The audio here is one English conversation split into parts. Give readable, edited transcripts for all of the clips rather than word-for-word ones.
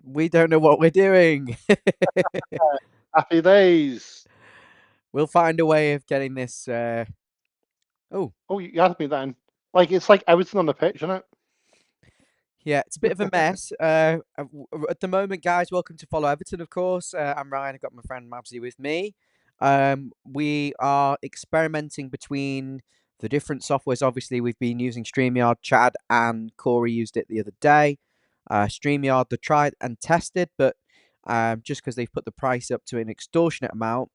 We don't know what we're doing. Happy days. We'll find a way of getting this. Oh, Oh, you had me then. Like it's like Everton on the pitch, isn't it? yeah, it's a bit of a mess. At the moment, guys, welcome to Follow Everton, of course. I'm Ryan. I've got my friend Mabsy with me. We are experimenting between the different softwares. Obviously, we've been using StreamYard. Chad and Corey used it the other day. StreamYard, they tried and tested, but just because they've put the price up to an extortionate amount,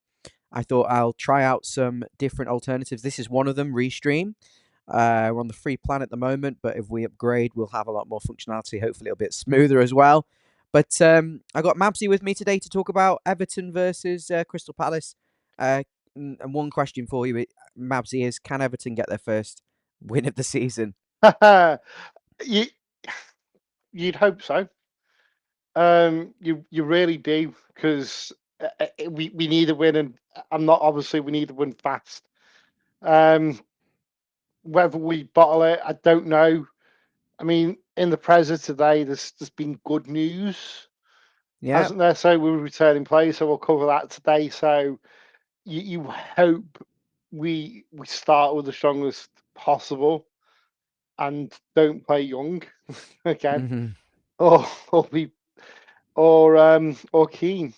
I thought I'll try out some different alternatives. This is one of them, Restream. We're on the free plan at the moment, but if we upgrade, we'll have a lot more functionality. Hopefully, it'll be a bit smoother as well. But I got Mabsy with me today to talk about Everton versus Crystal Palace. Uh, and one question for you, Mabsy, is can Everton get their first win of the season? you you'd hope so. You really do because we need a win, and I'm not obviously we need to win fast. Um, Whether we bottle it, I don't know. I mean, in the presser today, there's been good news, Yeah. hasn't there? So we're returning players, so we'll cover that today. So you hope we start with the strongest possible and don't play young again, Mhm. or be or keen.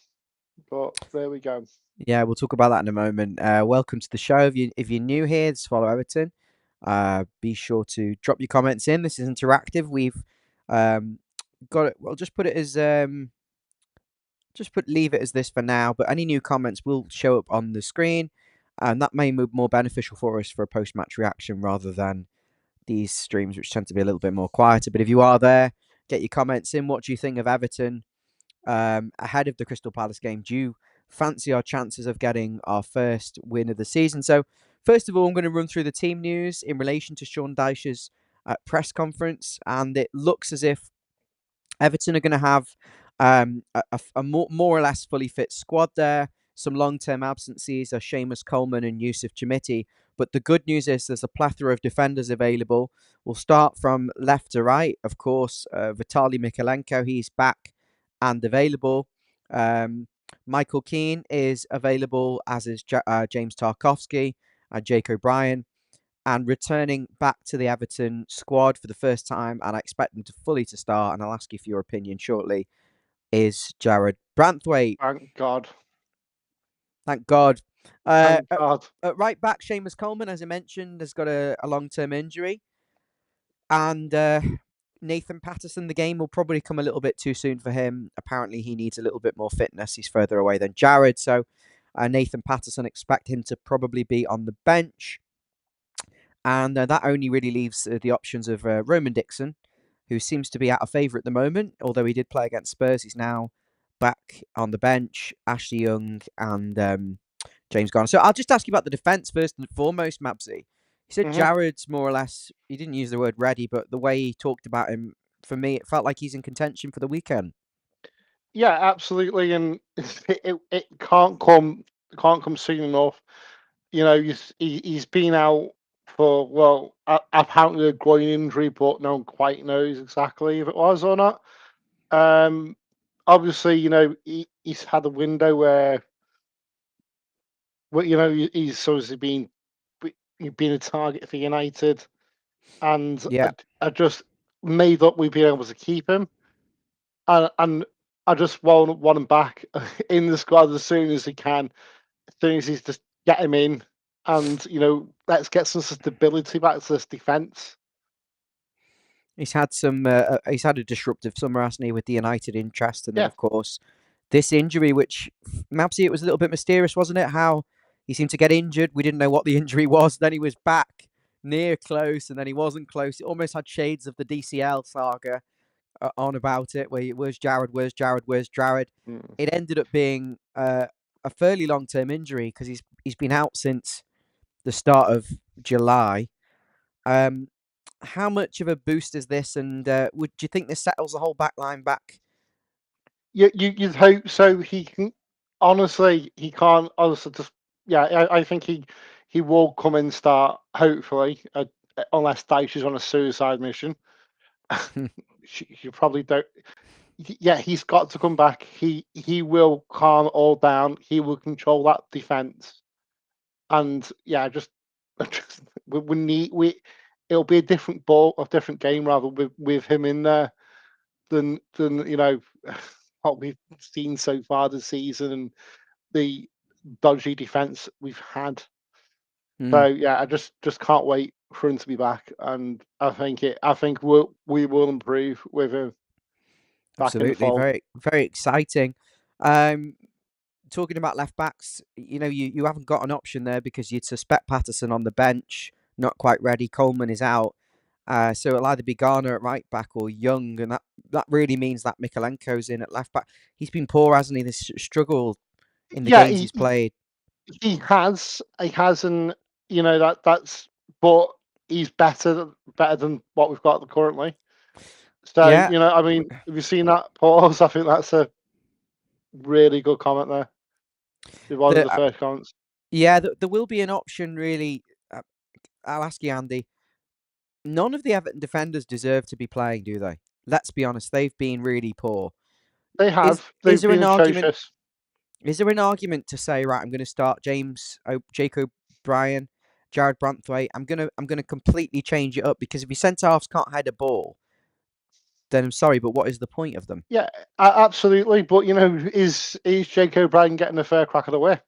But there we go. Yeah, we'll talk about that in a moment. Welcome to the show. If you're new here, just follow Everton. Be sure to drop your comments in. This is interactive. We've um, got it. Well, just put it as just put leave it as this for now. But any new comments will show up on the screen, and that may move more beneficial for us for a post match reaction rather than these streams, which tend to be a little bit more quieter. But if you are there, get your comments in. What do you think of Everton ahead of the Crystal Palace game? Do you fancy our chances of getting our first win of the season? So, first of all, I'm going to run through the team news in relation to Sean Dyche's press conference, and it looks as if Everton are going to have a more or less fully fit squad there. Some long-term absences are Seamus Coleman and Yusuf Chamiti. But the good news is there's a plethora of defenders available. We'll start from left to right. Of course, Vitaly Mikalenko, he's back and available. Michael Keane is available, as is James Tarkowski and Jake O'Brien. And returning back to the Everton squad for the first time, and I expect them to fully to start, and I'll ask you for your opinion shortly, is Jared Branthwaite. Thank God. Thank God. Uh, Thank at, God. at right back, Seamus Coleman, as I mentioned, has got a long-term injury. And Nathan Patterson, the game will probably come a little bit too soon for him. Apparently, he needs a little bit more fitness. He's further away than Jared. So Nathan Patterson, expect him to probably be on the bench. And that only really leaves the options of Roman Dixon, who seems to be out of favour at the moment. Although he did play against Spurs, he's now back on the bench. Ashley Young and James Garner. So I'll just ask you about the defence first and foremost, Mabsy. He said Hmm. Jared's more or less, he didn't use the word ready, but the way he talked about him, for me, it felt like he's in contention for the weekend. Yeah, absolutely, and it can't come soon enough. You know, he's been out for well, apparently a groin injury, but no one quite knows exactly if it was or not. Um, Obviously, he's had a window where, well, he's obviously been a target for United, and Yeah, I just made up we'd be able to keep him, and I just want him back in the squad as soon as he can, as soon as he's just get him in, and let's get some stability back to this defense. he's had he's had a disruptive summer, hasn't he, with the United interest, and then Yeah, of course this injury, which Mabsy, it was a little bit mysterious, wasn't it? How he seemed to get injured. We didn't know what the injury was. Then he was back near close, and then he wasn't close. It almost had shades of the DCL saga on about it, where where's Jared, where's Jared, where's Jared. mm. It ended up being a fairly long term injury because he's been out since the start of July. Um, how much of a boost is this, and would you think this settles the whole back line back? You'd hope so. He can honestly, he can't honestly just yeah. I think he will come and start hopefully, unless Dyche is on a suicide mission. You probably don't. yeah, he's got to come back. He will calm it all down. He will control that defense. And yeah, just we need we. It'll be a different ball, a different game rather with him in there than what we've seen so far this season and the dodgy defense we've had. Mm, So yeah, I just can't wait for him to be back, and I think we will improve with him back in the absolutely, fold. very very exciting. Um, Talking about left backs, you haven't got an option there because you'd suspect Patterson on the bench, not quite ready. Coleman is out. So it'll either be Garner at right back or Young, and that really means that Mikalenko's in at left back. He's been poor, hasn't he? This struggle in the Yeah, games he's played. he has, and that's but he's better than what we've got currently. So Yeah, I mean, have you seen that pause? I think that's a really good comment there. It's one of the the first comments. yeah, there will be an option really. I'll ask you, Andy. None of the Everton defenders deserve to be playing, do they? Let's be honest, they've been really poor. Is is They've there been an argument? atrocious. Is there an argument to say, right? I'm going to start Jake O'Brien, Jared Branthwaite. I'm gonna completely change it up because if your centre halves can't head a ball, then I'm sorry, but what is the point of them? Yeah, absolutely. But is Jake O'Brien getting a fair crack of the whip?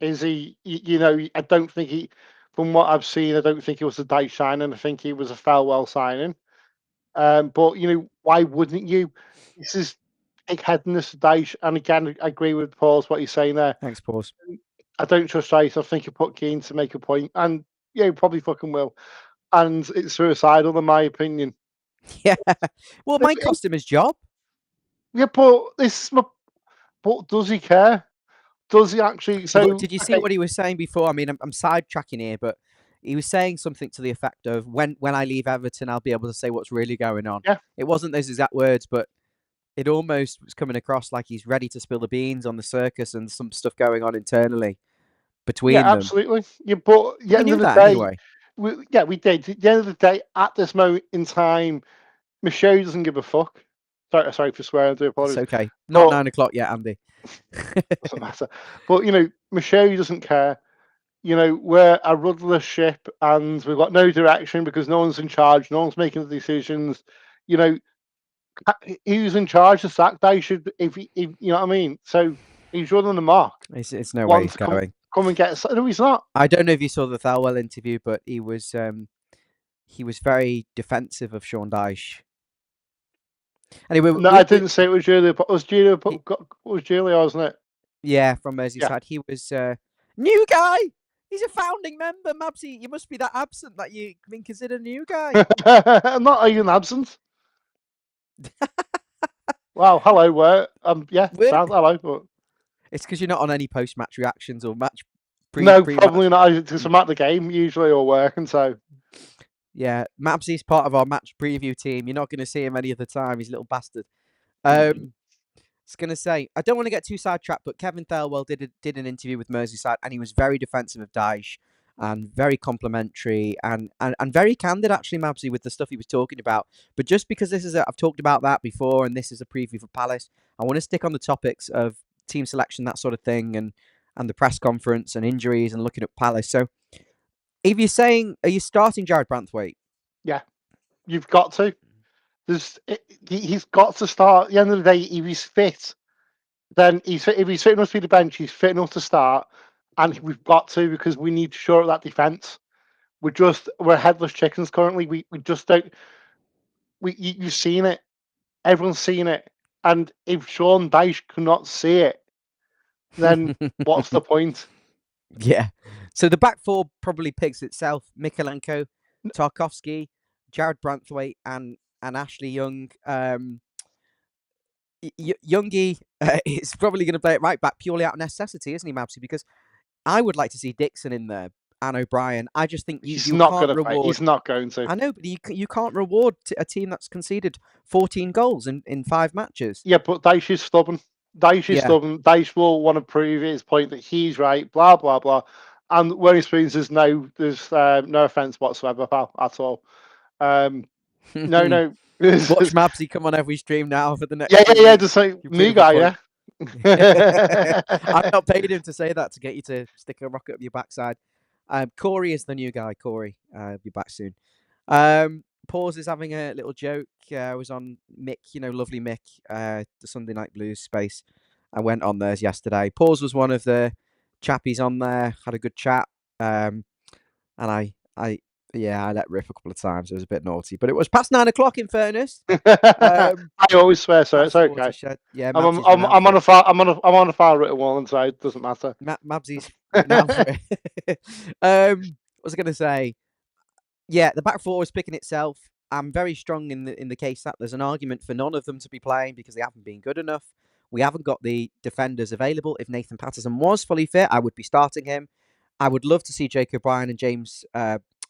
Is he? I don't think he. From what I've seen, I don't think it was a day signing. I think he was a farewell signing. But why wouldn't you? This is big headedness today. And again, I agree with Paul's what he's saying there. Thanks, pause. I don't trust Rice. I think he put Keane to make a point, and he probably fucking will. And it's suicidal, in my opinion. Yeah. Well, it If, might cost him his job. yeah, but but does he care? Does he actually? Look, So did you see okay, what he was saying before? I mean, I'm sidetracking here, but he was saying something to the effect of when I leave Everton, I'll be able to say what's really going on. yeah, It wasn't those exact words, but it almost was coming across like he's ready to spill the beans on the circus and some stuff going on internally yeah, between them. absolutely. Yeah, but at But the we end knew of the that day, anyway. we did. At the end of the day, at this moment in time, Michaud doesn't give a fuck. Sorry for swearing. I do It's apologize, okay. Not but 9 o'clock yet, Andy. doesn't matter. But Michaud doesn't care. We're a rudderless ship, and we've got no direction because no one's in charge. No one's making the decisions. You know, who's in charge of sack day should if you know what I mean. So he's running the mark. It's no way Want he's to going. come and get us? No, he's not. I don't know if you saw the Thelwell interview, but he was very defensive of Sean Dyche. Anyway, No, I didn't say it was Julia. But it was Julia. he, It was Julia, wasn't it? yeah, from Yeah. Merseyside. He was new guy. He's a founding member, Mabsy. You must be that absent that you've been considered a new guy. I'm not even absent. Wow. Hello. Where? Yeah. We're, Sounds hello. But it's because you're not on any post-match reactions or match no, probably pre-match. not. Because I'm at the game usually or working. So Yeah, Mabsy's part of our match preview team. You're not going to see him any other time. He's a little bastard. mm, I was going to say, I don't want to get too sidetracked, but Kevin Thelwell did an interview with Merseyside, and he was very defensive of Dyche and very complimentary and very candid, actually, Mabsy, with the stuff he was talking about. But just because I've talked about that before, and this is a preview for Palace, I want to stick on the topics of team selection, that sort of thing, and the press conference and injuries and looking at Palace. So, if you're saying, are you starting Jared Branthwaite? yeah, you've got to. He's got to start. At the end of the day, if he's fit, then if he's fit enough to be the bench, he's fit enough to start. And we've got to because we need to shore up that defense. We're headless chickens currently. We just don't. You've seen it. Everyone's seen it. And if Sean Dyche cannot see it, then what's the point? Yeah. So the back four probably picks itself. Mikalenko, Tarkovsky, Jared Branthwaite, and Ashley Young. Youngie is probably going to play it right back purely out of necessity, isn't he, Mabsy? Because I would like to see Dixon in there and O'Brien. I just think He's you not can't going to play. reward. He's not going to. I know, but you can't reward a team that's conceded 14 goals in 5 matches. Yeah, but Dyche is stubborn. Dyche is Yeah. stubborn. Dyche will want to prove his point that he's right. Blah blah blah. And where he spoons, there's no offense whatsoever, pal, at all. No, no. Watch Mabsy come on every stream now for the next Yeah, yeah, few yeah. weeks. Just like You new prove a guy, point. yeah. I've not paid him to say that to get you to stick a rocket up your backside. Corey is the new guy. Corey, be back soon. Pause is having a little joke. I was on Mick, lovely Mick, the Sunday Night Blues space. I went on theirs yesterday. Pause was one of the chappies on there. Had a good chat. And yeah, I let rip a couple of times. It was a bit naughty, but it was past 9 o'clock. In fairness, I always swear, so it's that's okay. watershed. Yeah, I'm Mabsy's I'm renowned I'm for on it. I'm on a file written one, so it doesn't matter. Mabsy's renowned for it. What was I going to say? Yeah, the back four is picking itself. I'm very strong in the case that there's an argument for none of them to be playing because they haven't been good enough. We haven't got the defenders available. If Nathan Patterson was fully fit, I would be starting him. I would love to see Jake O'Brien and James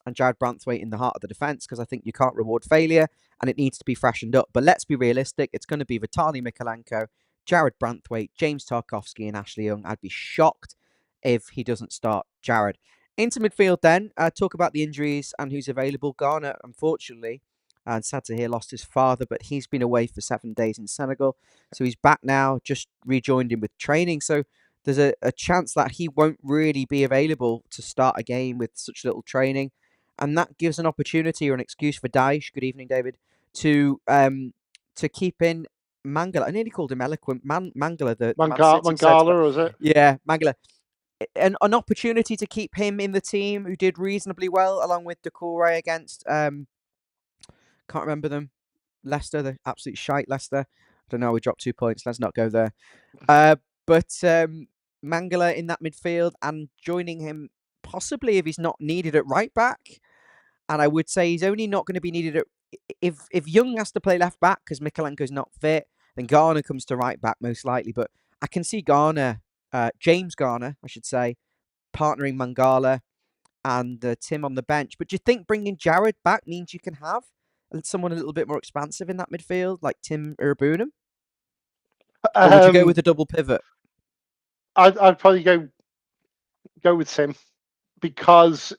and Jared Branthwaite in the heart of the defence because I think you can't reward failure and it needs to be freshened up. But let's be realistic. It's going to be Vitaly Mikolenko, Jared Branthwaite, James Tarkovsky, and Ashley Young. I'd be shocked if he doesn't start Jared. Into midfield then, talk about the injuries and who's available. Garner, unfortunately, and sad to hear, lost his father, but he's been away for 7 days in Senegal. So he's back now, just rejoined him with training. So there's a chance that he won't really be available to start a game with such little training. And that gives an opportunity or an excuse for Daesh, good evening, David, to keep in Mangala. I nearly called him eloquent. Mangala, the Man City centre. Mangala, was it? Yeah, Mangala. An opportunity to keep him in the team, who did reasonably well, along with Decore against can't remember them. Leicester, the absolute shite Leicester. I don't know. We dropped 2 points. Let's not go there. But Mangala in that midfield and joining him possibly if he's not needed at right back. And I would say he's only not going to be needed at if Young has to play left back because Mikolenko's not fit. Then Garner comes to right back most likely. But I can see Garner, James Garner, I should say, partnering Mangala and Tim on the bench. But do you think bringing Jared back means you can have someone a little bit more expansive in that midfield, like Tim Urbanum? Or would you go with a double pivot? I'd probably go with Tim because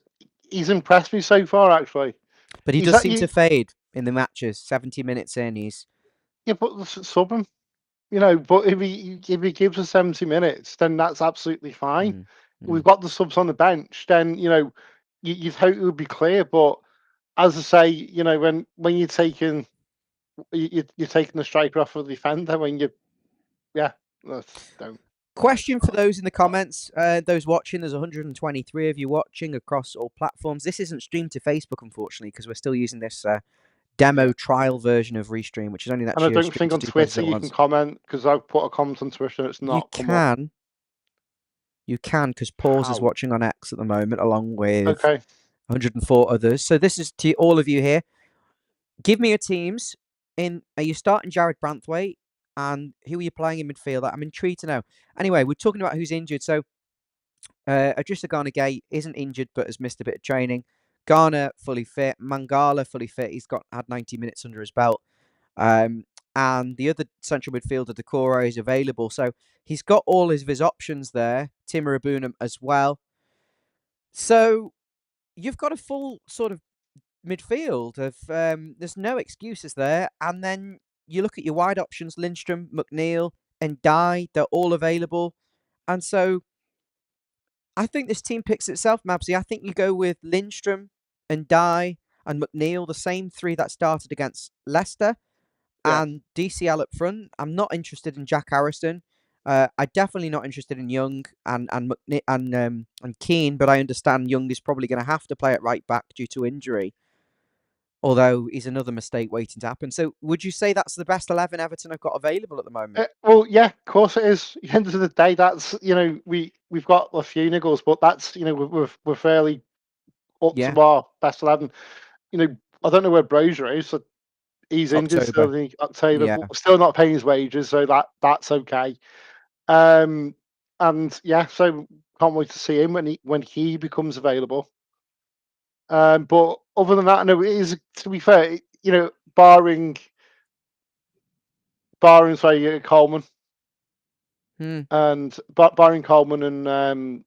he's impressed me so far. Actually, But he he's does that seem you to fade in the matches. 70 minutes in, he's yeah, but sub him. But if he gives us 70 minutes, then that's absolutely fine. mm, We've mm. got the subs on the bench. Then you'd hope it would be clear. But as I say, when you're taking you're taking the striker off of the defender when don't. Question for those in the comments, those watching. There's 123 of you watching across all platforms. This isn't streamed to Facebook, unfortunately, because we're still using this demo Yeah. trial version of Restream, which is only And I actually don't streamed think to on two places Twitter at you can once. comment because I've put a comment on Twitter and it's You not come up. can, because Paws is How? watching on X at the moment, along with Okay. 104 others. So this is to all of you here. Give me your teams. Are you starting Jared Branthwaite? And who are you playing in midfield? I'm intrigued to know. Anyway, we're talking about who's injured. So Adrissa Garner-Gay isn't injured but has missed a bit of training. Garner fully fit. Mangala fully fit. He's had 90 minutes under his belt. And the other central midfielder, Decore, is available. So he's got all of his options there. Timur Abunam as well. So you've got a full sort of midfield of there's no excuses there. And then you look at your wide options: Lindstrom, McNeil, and Dye. They're all available, and so I think this team picks itself, Mabsy. I think you go with Lindstrom and Dye and McNeil, the same three that started against Leicester, Yeah. and DCL up front. I'm not interested in Jack Harrison. I'm definitely not interested in Young and Keane, but I understand Young is probably going to have to play at right back due to injury. Although he's another mistake waiting to happen. So would you say that's the best 11 Everton have got available at the moment? Well, yeah, of course it is. At the end of the day, that's we've got a few niggles, but that's we're fairly up Yeah, to our best 11. I don't know where Brozier is. So he's injured October. still in October, Yeah. but we're still not paying his wages, so that's okay. And yeah, so can't wait to see him when he becomes available. But other than that, no, it is, to be fair, barring say Coleman Hmm. and barring Coleman and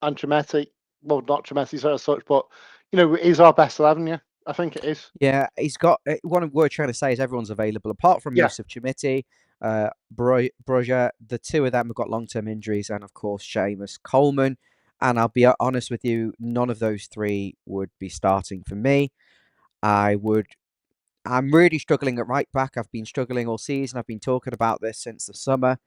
Tremetti, well, not Tremetti as such, but it is our best 11, yeah. I think it is. Yeah, he's got what we're trying to say is everyone's available apart from Yeah. Yusuf Chimiti, Broja. The two of them have got long-term injuries, and of course Seamus Coleman. And I'll be honest with you, none of those three would be starting for me. I would. I'm really struggling at right back. I've been struggling all season. I've been talking about this since the summer.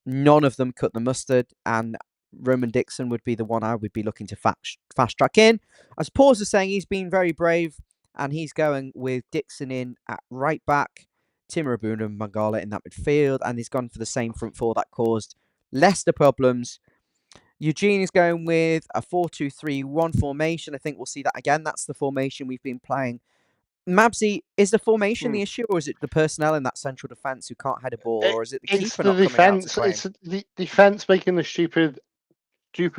None of them cut the mustard, and Roman Dixon would be the one I would be looking to fast track in. As Paws is saying, he's been very brave, and he's going with Dixon in at right back, Timur Abuna and Mangala in that midfield, and he's gone for the same front four that caused Leicester problems. Eugene is going with a 4-2-3-1 formation. I think we'll see that again. That's the formation we've been playing. Mabsy, is the formation Hmm. the issue, or is it the personnel in that central defence who can't head a ball, or is it the It's keeper the not coming out to defense. claim? It's the defense making the stupid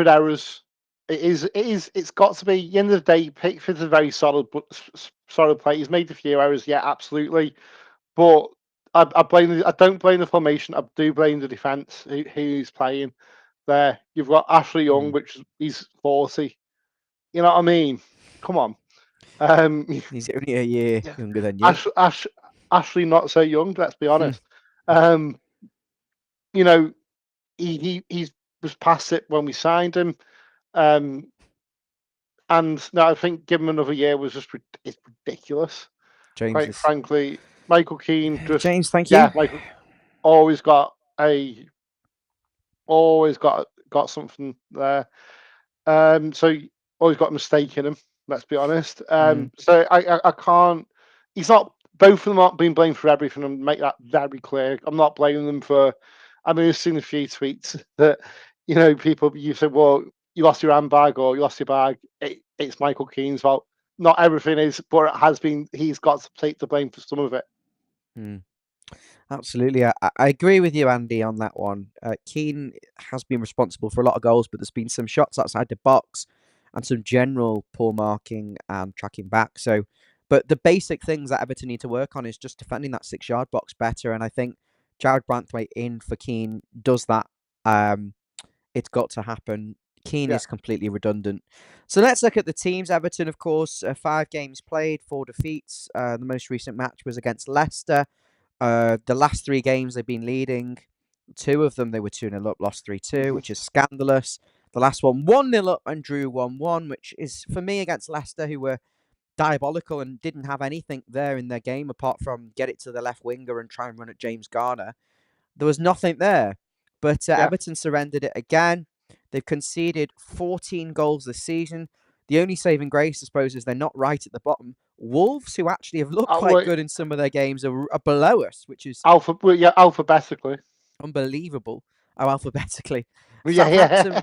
errors. It's got to be. At the end of the day, Pickford's a very solid play. He's made a few errors, yeah, absolutely. But I don't blame the formation. I do blame the defense who's playing there. You've got Ashley Young, Mm. which he's 40. You know what I mean? Come on. Um, He's only a year yeah, younger than you. Ash, Ash, Ashley not so young. Let's be honest. Um, you know, he was past it when we signed him. Um, and no, I think give him another year was just it's ridiculous. James Quite is. frankly, Michael Keane just James, thank you. yeah, Michael always got a always got something there. So always got a mistake in him. Let's be honest. Mm. So I can't. He's not. Both of them aren't being blamed for everything, and make that very clear. I'm not blaming them for. I mean, I've seen a few tweets that people you said, well, you lost your handbag or you lost your bag. It's Michael Keane's fault. Not everything is, but it has been. He's got to take the blame for some of it. Mm. Absolutely. I agree with you, Andy, on that one. Keane has been responsible for a lot of goals, but there's been some shots outside the box and some general poor marking and tracking back. So, but the basic things that Everton need to work on is just defending that 6 yard box better. And I think Jared Branthwaite in for Keane does that. Um, it's got to happen. Keane Yeah. is completely redundant. So let's look at the teams. Everton, of course, 5 games played, 4 defeats. The most recent match was against Leicester. The last 3 games they've been leading. 2 of them they were 2-0 up, lost 3-2, Hmm. which is scandalous. The last one 1-0 up and drew 1-1, which is for me against Leicester, who were diabolical and didn't have anything there in their game apart from get it to the left winger and try and run at James Garner. There was nothing there. But Yeah. Everton surrendered it again. They've conceded 14 goals this season. The only saving grace, I suppose, is they're not right at the bottom. Wolves, who actually have looked quite Well, good in some of their games, are below us, which is yeah, alphabetically. unbelievable. Oh, alphabetically. Yeah, yeah,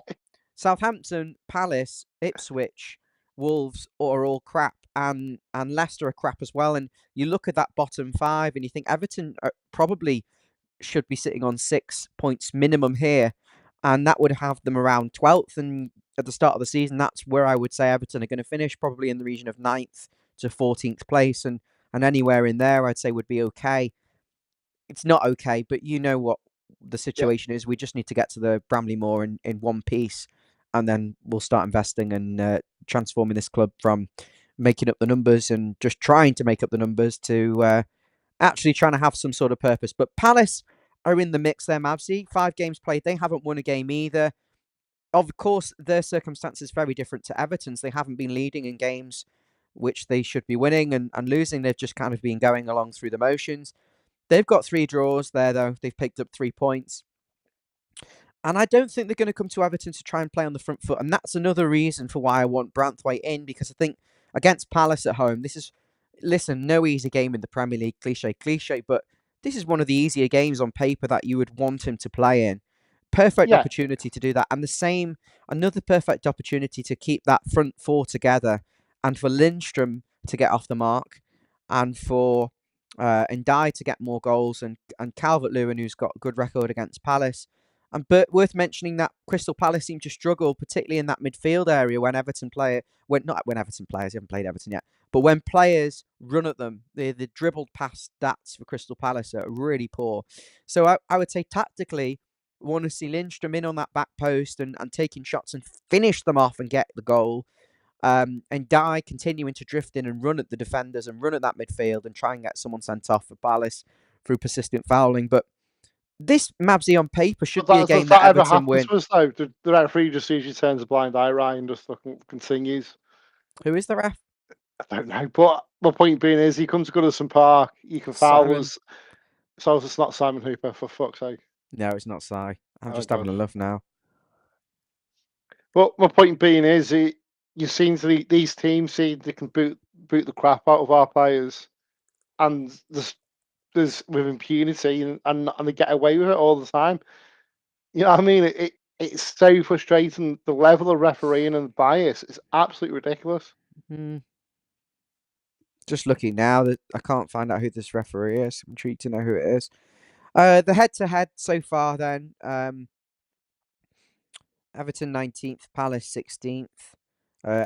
Southampton, Palace, Ipswich, Wolves are all crap, and Leicester are crap as well. And you look at that bottom five, and you think Everton probably should be sitting on 6 points minimum here, and that would have them around 12th. And at the start of the season, that's where I would say Everton are going to finish, probably in the region of 9th to 14th place, and anywhere in there, I'd say would be okay. It's not okay, but you know what the yeah, situation is. We just need to get to the Bramley Moor in one piece, and then we'll start investing and transforming this club from making up the numbers and just trying to make up the numbers to actually trying to have some sort of purpose. But Palace are in the mix there, Mavsy. 5 games played. They haven't won a game either. Of course, their circumstances very different to Everton's. They haven't been leading in games which they should be winning and losing. They've just kind of been going along through the motions. They've got 3 draws there, though. They've picked up 3 points. And I don't think they're going to come to Everton to try and play on the front foot. And that's another reason for why I want Branthwaite in, because I think against Palace at home, listen, no easy game in the Premier League, cliche, but this is one of the easier games on paper that you would want him to play in. Perfect yeah, opportunity to do that. And another perfect opportunity to keep that front four together and for Lindstrom to get off the mark and for Ndai to get more goals and Calvert-Lewin, who's got a good record against Palace. And but worth mentioning that Crystal Palace seem to struggle, particularly in that midfield area when not when Everton players haven't played Everton yet, but when players run at them, the dribbled past stats for Crystal Palace are really poor. So I would say tactically, want to see Lindstrom in on that back post and taking shots and finish them off and get the goal. And Dye continuing to drift in and run at the defenders and run at that midfield and try and get someone sent off for Palace through persistent fouling. But this Mabsy on paper But should be a that, does game that that ever Everton happen win. to us though? The referee just usually turns a blind eye right and just fucking continues. Who is the ref? I don't know. But my point being is, he comes to Goodison Park, you can foul Simon. us. So it's not Simon Hooper, for fuck's sake. No, it's not Si. I'm Oh just having god. a look now. But my point being is, you seem to these teams see they can boot the crap out of our players, and there's with impunity, and they get away with it all the time. You know what I mean? It's so frustrating. The level of refereeing and bias is absolutely ridiculous. Hmm. Just looking now, that I can't find out who this referee is. I'm intrigued to know who it is. The head-to-head so far, then. Everton 19th, Palace 16th.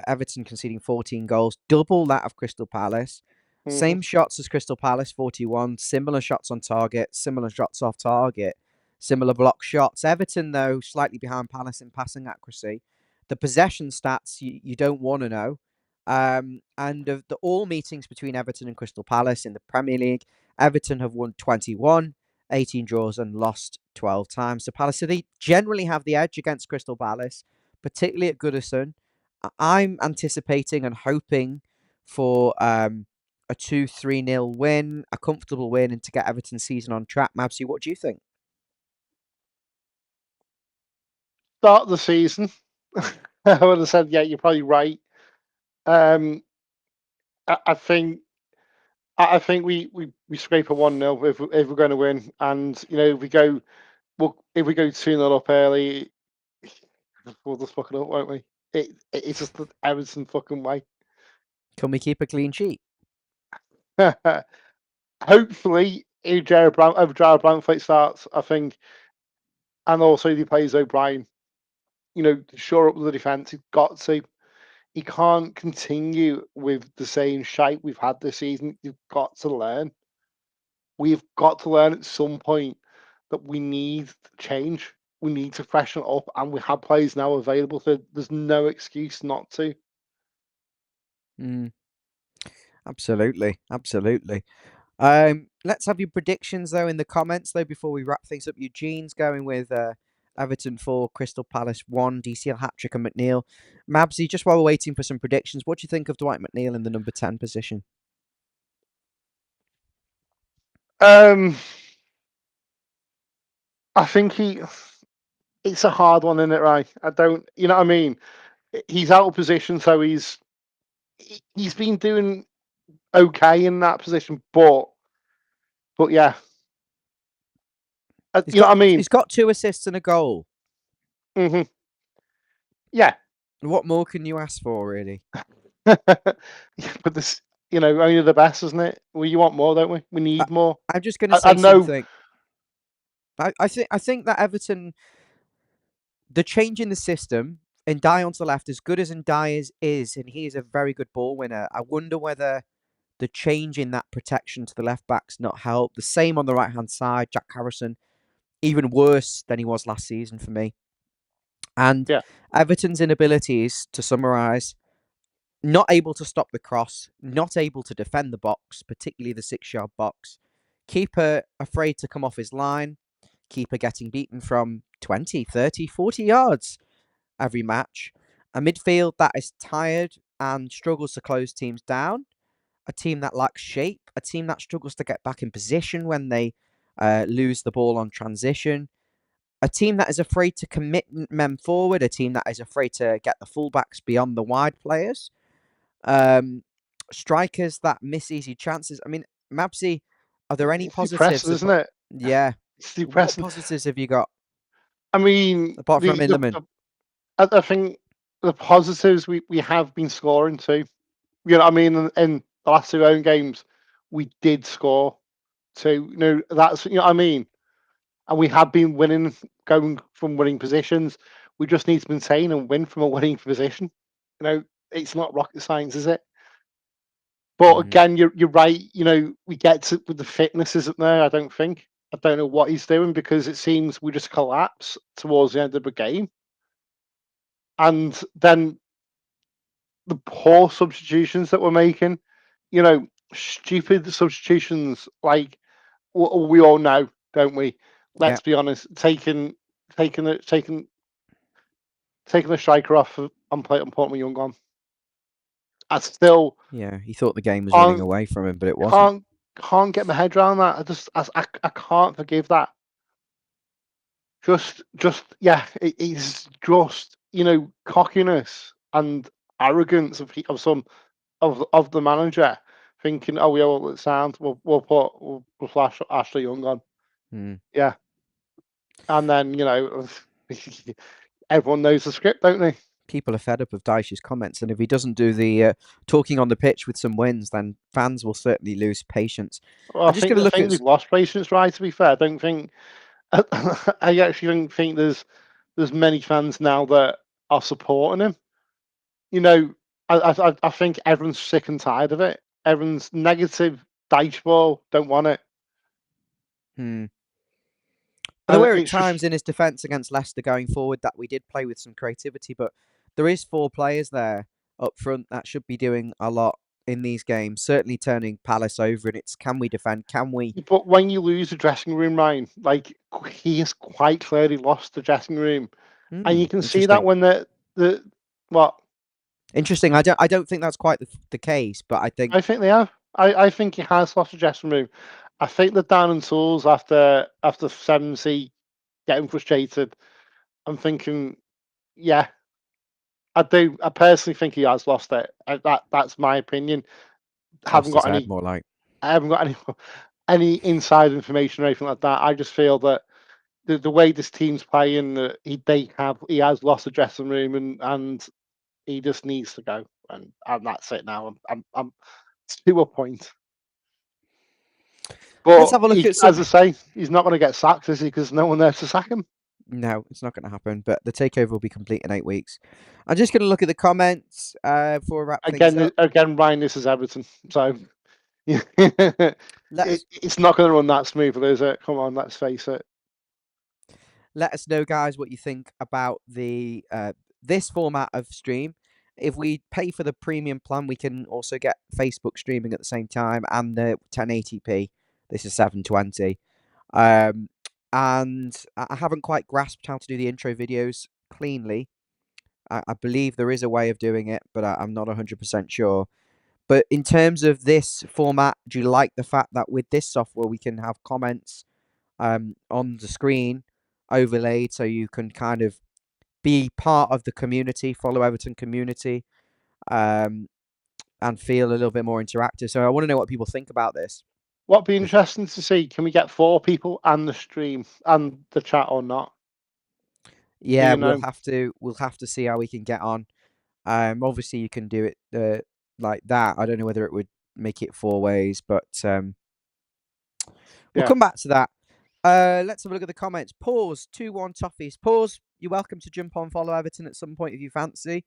Everton conceding 14 goals, double that of Crystal Palace. Hmm. Same shots as Crystal Palace, 41. Similar shots on target, similar shots off target, similar block shots. Everton, though, slightly behind Palace in passing accuracy. The possession stats you don't want to know. And of the all meetings between Everton and Crystal Palace in the Premier League, Everton have won 21, 18 draws and lost 12 times to Palace. So they generally have the edge against Crystal Palace, particularly at Goodison. I'm anticipating and hoping for a 2-3-0 win, a comfortable win, and to get Everton's season on track. Mabsy, what do you think? Start of the season, I would have said, yeah, you're probably right. Um, I think we scrape a 1-0 if we're going to win, and if we go, well, if we go 2-0 up early, we'll just fuck it up, won't we? It's just the Everton fucking way. Can we keep a clean sheet? Hopefully, if Jared Brown starts, I think, and also he plays O'Brien. To shore up the defence, he's got to. He can't continue with the same shape we've had this season. You've got to learn. We've got to learn at some point that we need change. We need to freshen it up, and we have players now available. So there's no excuse not to. Mm, absolutely, absolutely. Let's have your predictions though in the comments though before we wrap things up. Eugene's going with Everton 4, Crystal Palace 1, DCL hat trick and McNeil. Mabsy, just while we're waiting for some predictions, what do you think of Dwight McNeil in the number 10 position? Um, I think it's a hard one, isn't it? Right? I don't. You know what I mean? He's out of position, so he's been doing okay in that position, but yeah, He's you know got what I mean? he's got 2 assists and a goal. Hmm. Yeah. What more can you ask for, really? But this, only the best, isn't it? Well, you want more, don't we? We I, need more. I'm just going to I say know. something. I think that Everton, the change in the system, and Ndiaye onto the left, as good as Ndiaye is, and he is a very good ball winner. I wonder whether the change in that protection to the left back's not helped. The same on the right hand side, Jack Harrison, even worse than he was last season for me. And Yeah. Everton's inabilities, to summarise, not able to stop the cross, not able to defend the box, particularly the 6-yard box. Keeper afraid to come off his line. Keeper getting beaten from 20, 30, 40 yards every match. A midfield that is tired and struggles to close teams down. A team that lacks shape. A team that struggles to get back in position when they lose the ball on transition. A team that is afraid to commit men forward. A team that is afraid to get the fullbacks beyond the wide players. Um, Strikers that miss easy chances. I mean, Mabsy, are there any It's depressing, positives? isn't it? Yeah. It's What depressing. positives have you got I mean, apart from Inderman? I think the positives we have been scoring too. You know what I mean? In the last two home games, we did score too. That's, what I mean? And we have been winning, going from winning positions. We just need to maintain and win from a winning position. It's not rocket science, is it? But Mm-hmm. again, you're right. We get to with the fitness isn't there. I don't think. I don't know what he's doing because it seems we just collapse towards the end of the game, and then the poor substitutions that we're making. You know, stupid substitutions like we all know, don't we? Yeah, Let's be honest. Taking it, taking the striker off and putting my young on. I still yeah. He thought the game was running can't away from him, but it wasn't. can't can't get my head around that. I can't forgive that. Just yeah, it's just cockiness and arrogance of some of the manager thinking, oh yeah, well it sounds we'll flash Ashley Young on, Hmm. yeah, and then everyone knows the script, don't they? People are fed up of Dyche's comments, and if he doesn't do the talking on the pitch with some wins, then fans will certainly lose patience. Well, I'm just going to I look think at. they've lost patience, right? To be fair, I don't think I actually don't think there's many fans now that are supporting him. You know, I think everyone's sick and tired of it. Everyone's negative dice ball, don't want it, Hmm. There and were at it's times just in his defence against Leicester going forward that we did play with some creativity, but there is four players there up front that should be doing a lot in these games. Certainly turning Palace over, and it's can we defend? Can we? But when you lose the dressing room, Ryan, like he has quite clearly lost the dressing room, and Hmm. you can see that Interesting. when the what Interesting. I don't think that's quite the case, but I think I think they have. I think he has lost the dressing room. I think they're down in tools after 70, getting frustrated. I'm thinking, yeah, I do. I personally think he has lost it. That's my opinion. Haven't lost his got head any. more like. I haven't got any inside information or anything like that. I just feel that the way this team's playing, he has lost the dressing room and he just needs to go, and that's it now. I'm to a point, Let's but have a look at as some. I say, he's not going to get sacked, is he? Because no one there to sack him. No, it's not going to happen. But the takeover will be complete in 8 weeks. I'm just going to look at the comments before I wrap things up. Again, Ryan, this is Everton, so Let us it's not going to run that smoothly, is it? Come on, let's face it. let us know, guys, what you think about the this format of stream. If we pay for the premium plan, we can also get Facebook streaming at the same time and the 1080p. This is 720. Um, and I haven't quite grasped how to do the intro videos cleanly. I believe there is a way of doing it, but I'm not 100% sure. But in terms of this format, do you like the fact that with this software we can have comments on the screen overlaid so you can kind of be part of the community, follow Everton community, um, and feel a little bit more interactive. So I want to know what people think about this. What'd be interesting to see? Can we get four people and the stream and the chat or not? Do Yeah, you know? we'll have to see how we can get on. Obviously you can do it like that. I don't know whether it would make it four ways, but we'll Yeah. come back to that. Let's have a look at the comments. Pause 2-1 Toffees. Pause. You're welcome to jump on follow Everton at some point if you fancy.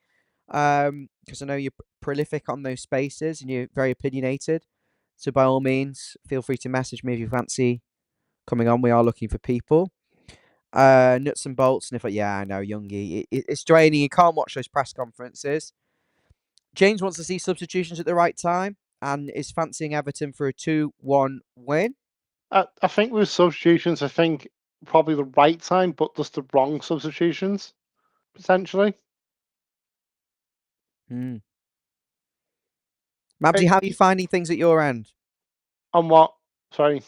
Because I know you're prolific on those spaces and you're very opinionated. So by all means, feel free to message me if you fancy coming on. We are looking for people. Nuts and bolts, and if yeah, I know, Youngie. It's draining. You can't watch those press conferences. James wants to see substitutions at the right time and is fancying Everton for a 2-1 win. I think with substitutions, I think probably the right time, but just the wrong substitutions potentially. Hmm. Mabsy, It, how are you finding things at your end and what? Sorry,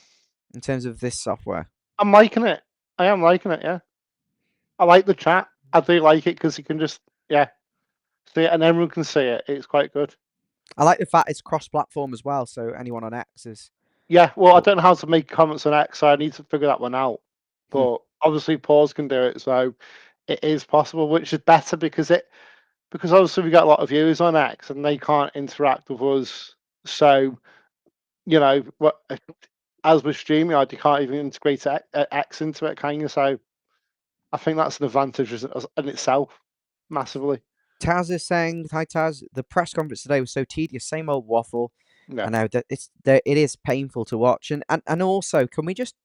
in terms of this software? I'm liking it. I am liking it. Yeah, I like the chat. I do like it because you can just see it and everyone can see it. It's quite good. I like the fact it's cross-platform as well, so anyone on X is. Yeah, well, I Or, don't know how to make comments on X, so I need to figure that one out. hmm. But obviously, Paws can do it, so it is possible, which is better because obviously we got a lot of viewers on X and they can't interact with us. So what as with StreamYard, you can't even integrate X into it, can you? So I think that's an advantage in itself, massively. Taz is saying, "Hi Taz, the press conference today was so tedious, same old waffle." Yeah. I know that it is painful to watch, and also, can we just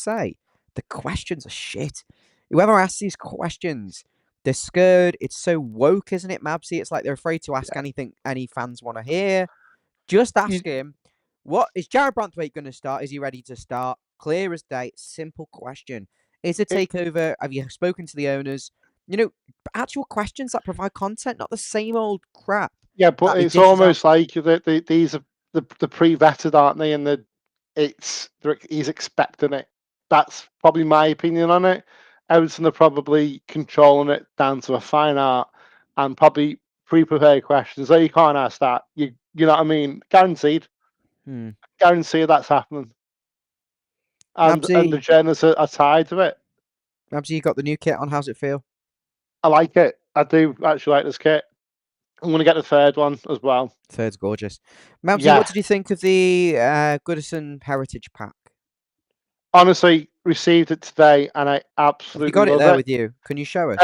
say the questions are shit. Whoever asks these questions, They're scared. It's so woke, isn't it, Mabsy? It's like they're afraid to ask Yeah. anything any fans want to hear. Just You, ask him, what is Jared Branthwaite going to start? Is he ready to start? Clear as day. Simple question. Is a it, takeover? Have you spoken to the owners? You know, actual questions that provide content, not the same old crap yeah, that but they it's dishes out. almost like these are the pre-vetted, aren't they? And he's expecting it. That's probably my opinion on it. Everton are probably controlling it down to a fine art and probably pre-prepared questions. So you can't ask that. You know what I mean? Guaranteed. Hmm. Guaranteed that's happening. And the Mabsy, journalists are tired of it. Mabsy, you got the new kit on. How's it feel? I like it. I do actually like this kit. I'm going to get the third one as well. Third's gorgeous. Mabsy, what Yeah, did you think of the Goodison Heritage Pack? honestly, received it today and I Have you absolutely got it love there it. with you? Can you show us?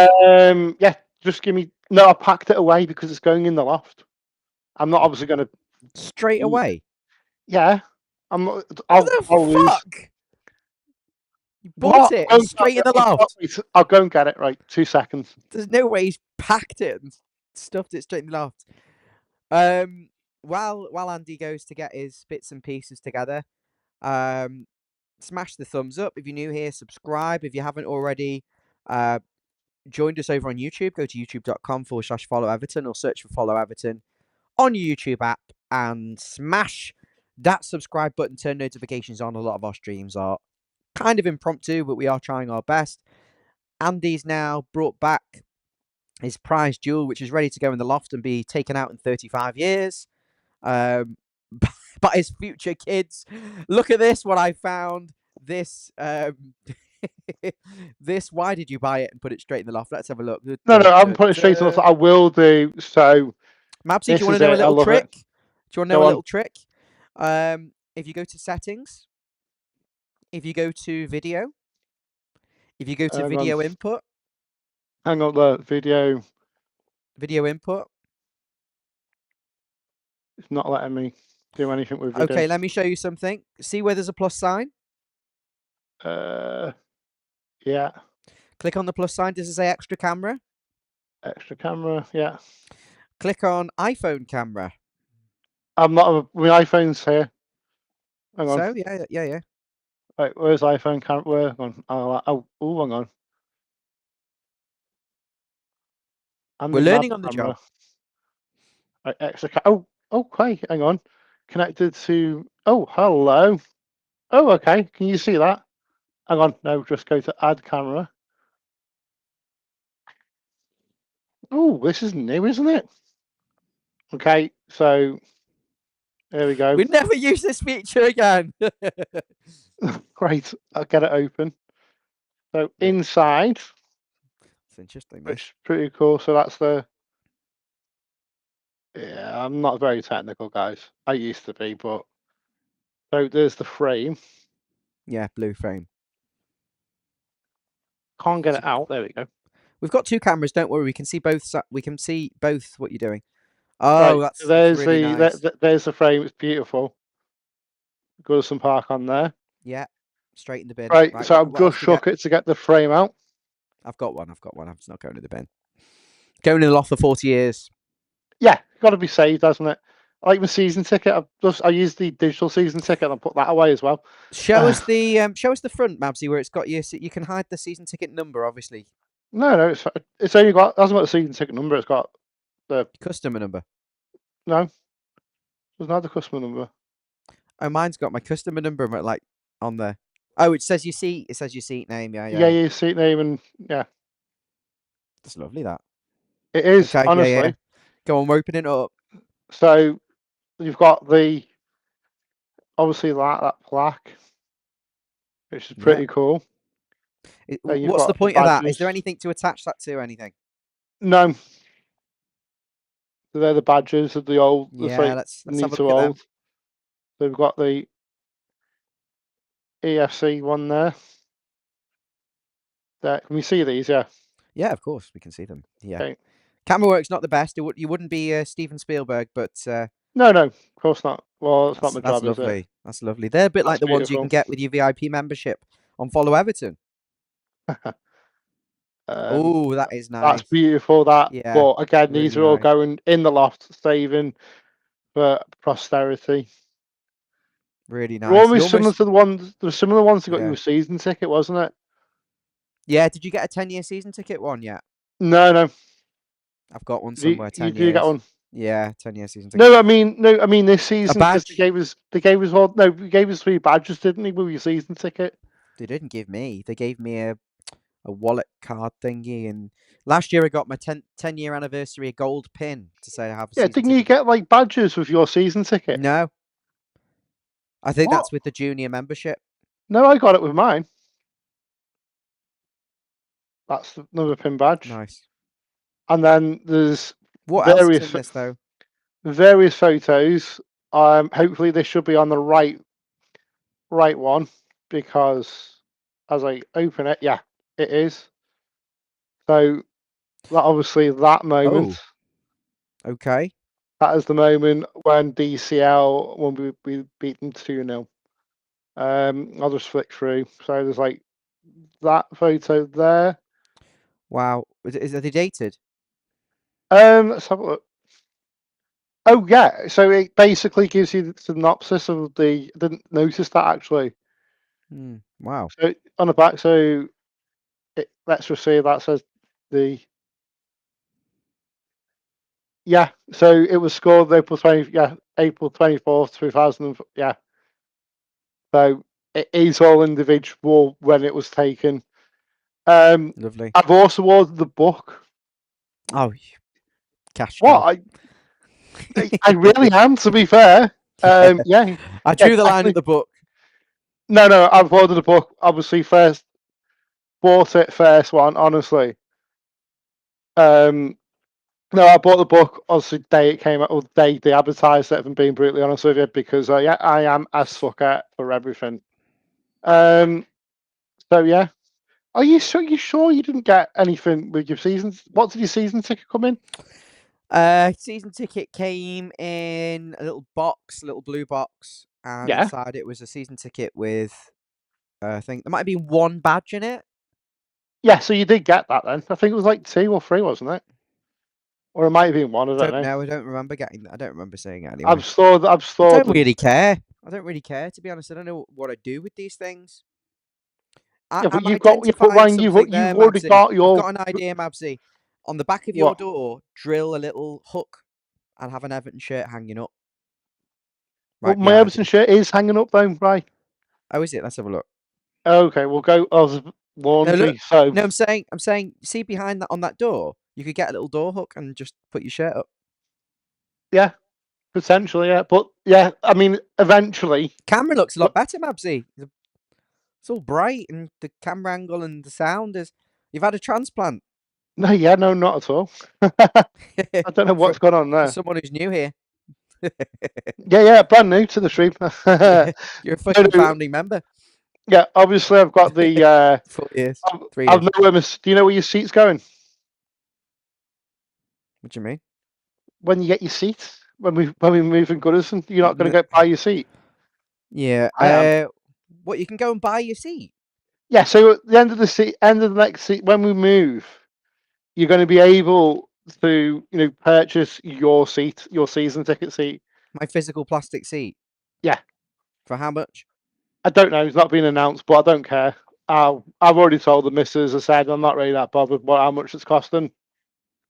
Yeah, just give me. No, I packed it away because it's going in the loft. I'm not obviously going to Straight eat. away? Yeah, I'm not. What the I'll lose. fuck? You bought What? it I'll and go and straight in get the it. loft. I'll go and get it. Right, 2 seconds. There's no way he's packed it and stuffed it straight in the loft. Um, while Andy goes to get his bits and pieces together, um, smash the thumbs up if you're new here. Subscribe if you haven't already. Uh, joined us over on YouTube. Go to youtube.com/follow Everton or search for Follow Everton on your YouTube app and smash that subscribe button. Turn notifications on. A lot of our streams are kind of impromptu, but we are trying our best. Andy's now brought back his prize jewel, which is ready to go in the loft and be taken out in 35 years um, by his future kids. Look at this, what I found. This, this. Why did you buy it and put it straight in the loft? Let's have a look. No, no, I haven't put it straight on. I will do. So Mabsy, do you this want to is know a it. I little love it. trick? Do you want to know Go a on. little trick? If you go to settings, if you go to video, if you go to Hang on. video input, Hang on. The video video input. is not letting me do anything with video. Okay, let me show you something. See where there's a plus sign? Uh, yeah. Click on the plus sign. Does it say extra camera? Extra camera. Yeah. Click on iPhone camera. I'm not. My iPhone's here. Hang on. So, yeah. Right, where's iPhone camera? Where? Hang on. Hang on. And We're the nav learning on the job. camera. Right, okay. Hang on. Connected to. Oh, hello. Oh, okay. Can you see that? Hang on. No, just go to add camera. Oh, this is new, isn't it? Okay, so there we go. We never use this feature again. Great. I'll get it open. So Yeah, inside, it's interesting. which This. is pretty cool. So that's the. Yeah, I'm not very technical, guys. I used to be, but so there's the frame. Yeah, blue frame. Can't get So it out. There we go. we've got two cameras. Don't worry. We can see both. We can see both what you're doing. Oh, Right. that's There's really nice. there's the frame. It's beautiful. Goodison Park on there. Yeah, straight in the bin. Right. Right. So I've What else just do we get? shook it to get the frame out. I've got one. It's not going to the bin. Going in the loft for 40 years. Yeah, got to be saved, hasn't it? I like my season ticket. I use the digital season ticket and I put that away as well. Show us the front, Mabsy, where it's got you. So you can hide the season ticket number, obviously. No, it's only got. It hasn't got the season ticket number. It's got the Customer number. no. There's not the customer number. Oh, mine's got my customer number, like on there. Oh, it says your seat. It says your seat name. Yeah, Yeah, yeah. you seat name and yeah, That's lovely. That. it is Okay. Yeah. honestly. Go on, we're opening it up. So you've got the obviously that plaque, which is Yeah. pretty cool. Then you've What's the got the point of that? Is badges. there anything to attach that to? Anything? No, they're the badges of the old. It's Yeah. like Let's new have a to look at them. old. They've got the EFC one there. There, can we see these? Yeah. Yeah, of course we can see them. Yeah. Okay. Camera work's not the best. You wouldn't be Steven Spielberg, but No, of course not. Well, it's not my that's job, is it? lovely. That's lovely. They're a bit like That's the ones you beautiful. can get with your VIP membership on Follow Everton. Um, Oh, that is that's nice. beautiful. That, Yeah, but again, these really are all nice. going in the loft, saving for posterity. Really They're nice. You almost similar almost, to the ones. They're similar ones that got you yeah. a season ticket, wasn't it? Yeah, did you get a 10-year season ticket one yet? No, no. I've got one You, somewhere, you 10 do get years. one. Yeah, 10-year season ticket. No, I mean, no, I mean this A season because badge? they gave us all. No, they gave us 3 badges, didn't they? With your season ticket. They didn't give me. They gave me a wallet card thingy. And last year I got my 10-year anniversary a gold pin to say I have a Yeah, season didn't you ticket. get like badges with your season ticket? No, I think What? that's with the junior membership. No, I got it with mine. That's another pin badge. Nice. And then there's What else is in various this though? various photos. Hopefully this should be on the right one because as I open it, yeah, it is. So that obviously that moment, Oh, okay. that is the moment when DCL when we beat them 2-0. I'll just flick through. So there's like that photo there. Wow. Are they dated? Let's have a look. Oh yeah, so it basically gives you the synopsis of the. I didn't notice that actually. Wow. So on the back, so let's just say that says the. Yeah, so it was scored April 20. Yeah, April 24th, 2000. Yeah, so it is all individual when it was taken. Um, Lovely. I've also ordered the book. Oh, cash What cow. I really am, to be fair. Yeah. Yeah, I yeah, drew the line at definitely. the book. No, no, I've ordered the book. Obviously, first bought it first one. Honestly, um, no, I bought the book. Obviously, the day it came out, or the day they advertised it. If I'm being brutally honest with you, because yeah, I am a sucker for everything. Um, so yeah, are you sure? You sure you didn't get anything with your seasons? What did your season ticket come in? Season ticket came in a little box, a little blue box, and Yeah, inside it was a season ticket with, I think there might have been one badge in it. yeah. So you did get that then. I think it was like 2 or 3, wasn't it? Or it might have been one. I don't Don't know. know. I don't remember getting. I don't remember seeing it I've anyway. stored. I've I stored don't them. really care. I don't really care, to be honest. I don't know what I do with these things. Yeah, but I'm you've got. Yeah, but identifying when something you've there, already Mabsy. got I've your got an idea, Mabsy. On the back of your what? door, drill a little hook and have an Everton shirt hanging up Well, right my behind Everton me. shirt is hanging up though, right? Oh, is it? Let's have a look. Okay, we'll go. Oh, No, look. laundry. So No, I'm saying. See behind that on that door, you could get a little door hook and just put your shirt up. yeah, potentially, yeah. But yeah, I mean, eventually, Camera looks a lot what? better, Mabsy. It's all bright and the camera angle and the sound is. You've had a transplant. No, yeah, no, not at all. I don't know for what's going on for there. someone who's new here. Yeah, yeah, brand new to the stream. Yeah, No, you're a fucking no, founding member. yeah, obviously, I've got the. 4 years, I've, three I've years. know where do you know where your seat's going What do you mean? when you get your seat? When we move in Goodison, you're not going N- to go buy your seat. Yeah. I am. What you can go and buy your seat. Yeah, so at the end of the seat, end of the next seat, when we move, you're going to be able to, purchase your seat, your season ticket seat. My physical plastic seat. Yeah, For how much? I don't know. It's not been announced, but I don't care. I've already told the missus. I said I'm not really that bothered about how much it's costing.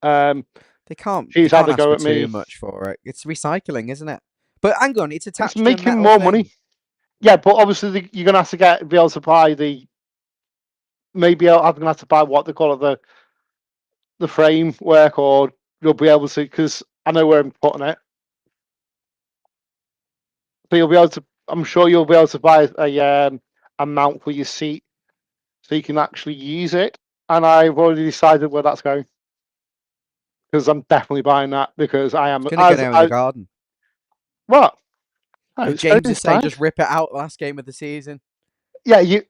Um, They can't. They she's had can't a ask go for at too me. much for it. It's recycling, isn't it? But hang on, it's It's attached to a making metal more money. thing. Yeah, but obviously you're gonna have to be able to buy the. Maybe I'm gonna have to buy what they call it the framework, or you'll be able to because I know where I'm putting it. So you'll be able to. I'm sure you'll be able to buy a mount for your seat so you can actually use it. And I've already decided where that's going because I'm definitely buying that because I It's am gonna go as down in the I garden. what? Oh, If it's going James is saying inside. just rip it out last game of the season. Yeah,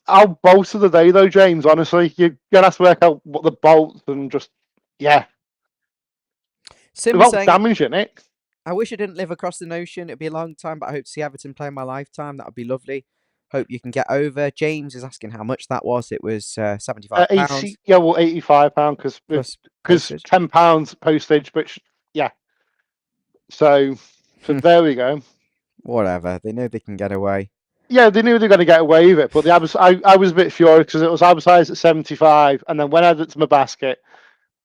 I'll bolt of the day though, James. Honestly, you're gonna have to work out what the bolts and just yeah, Sim was without saying, damaging it. I wish I didn't live across the ocean. It'd be a long time, but I hope to see Everton play in my lifetime. That would be lovely. Hope you can get over. James is asking how much that was. It was £75 80, yeah, well, £85 plus because postage. £10 postage, which yeah. So there we go. Whatever. They know they can get away. Yeah, they knew they were going to get away with it, but I was a bit furious because it was advertised at 75, and then when I added it to my basket,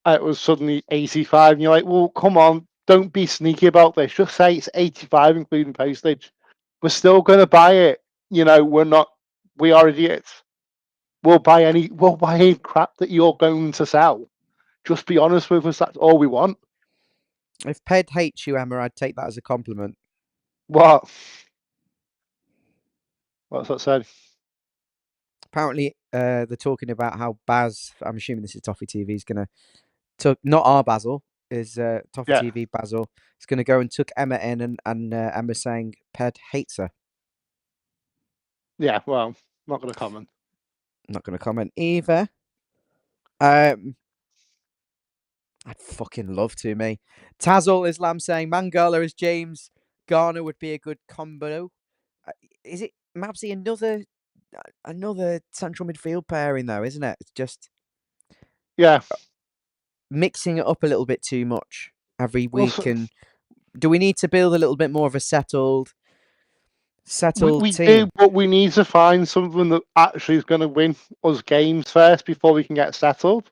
it was suddenly 85, and you're like, well, come on, don't be sneaky about this. Just say it's 85, including postage. We're still going to buy it. We're not. We are idiots. We'll buy any crap that you're going to sell. Just be honest with us. That's all we want. If Ped hates you, Emma, I'd take that as a compliment. What? What's that said? Apparently, they're talking about how Baz, I'm assuming this is Toffee TV, is going to, not our Basil, is Toffee Yeah, TV Basil, is going to go and tuck Emma in, and Emma's saying Ped hates her. yeah. Well, not going to comment. I'm not going to comment either. I'd fucking love to, me. Tazul Islam saying Mangala as James Garner would be a good combo. Is it Mabsy another central midfield pairing though, isn't it? It's just Yeah. mixing it up a little bit too much every Well, week. And do we need to build a little bit more of a settled we do, team? but we need to find something that actually is going to win us games first before we can get settled.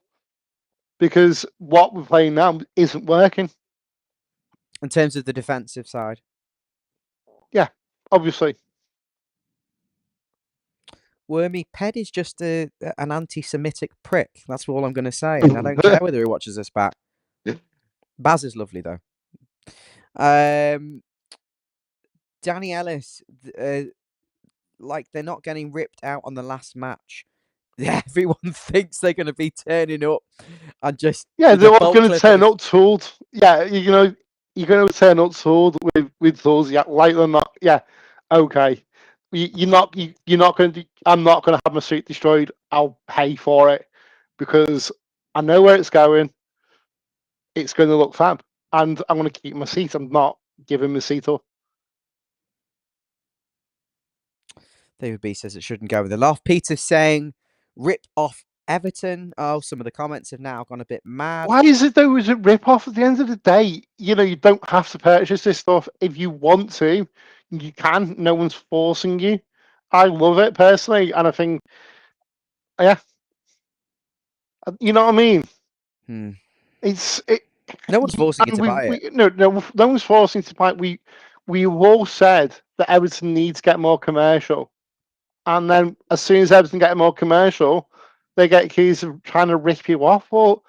Because what we're playing now isn't working. In terms of the defensive side. Yeah, obviously. Wormy Ped is just an anti-Semitic prick. That's all I'm going to say, and I don't care whether he watches us back. Baz is lovely though. Danny Ellis, like they're not getting ripped out on the last match. Everyone thinks they're going to be turning up and just Yeah, the they're all bolt going to turn clippers. up tooled. Yeah, you're going to turn up tooled with tools. Yeah, like they're not. Yeah, okay. You're not going to. I'm not going to have my suit destroyed. I'll pay for it because I know where it's going. It's going to look fab, and I'm going to keep my seat. I'm not giving my seat up. David B says it shouldn't go with the laugh. Peter saying rip off Everton. Oh, some of the comments have now gone a bit mad. Why is it though? Is it rip off? At the end of the day, you don't have to purchase this stuff if you want to. You can. No one's forcing you. I love it personally, and I think, yeah, you know what I mean. Hmm. It's it. No one's forcing you And to buy it. no one's forcing to buy. We all said that Everton needs to get more commercial, and then as soon as Everton get more commercial, they get accused of trying to rip you off. Well,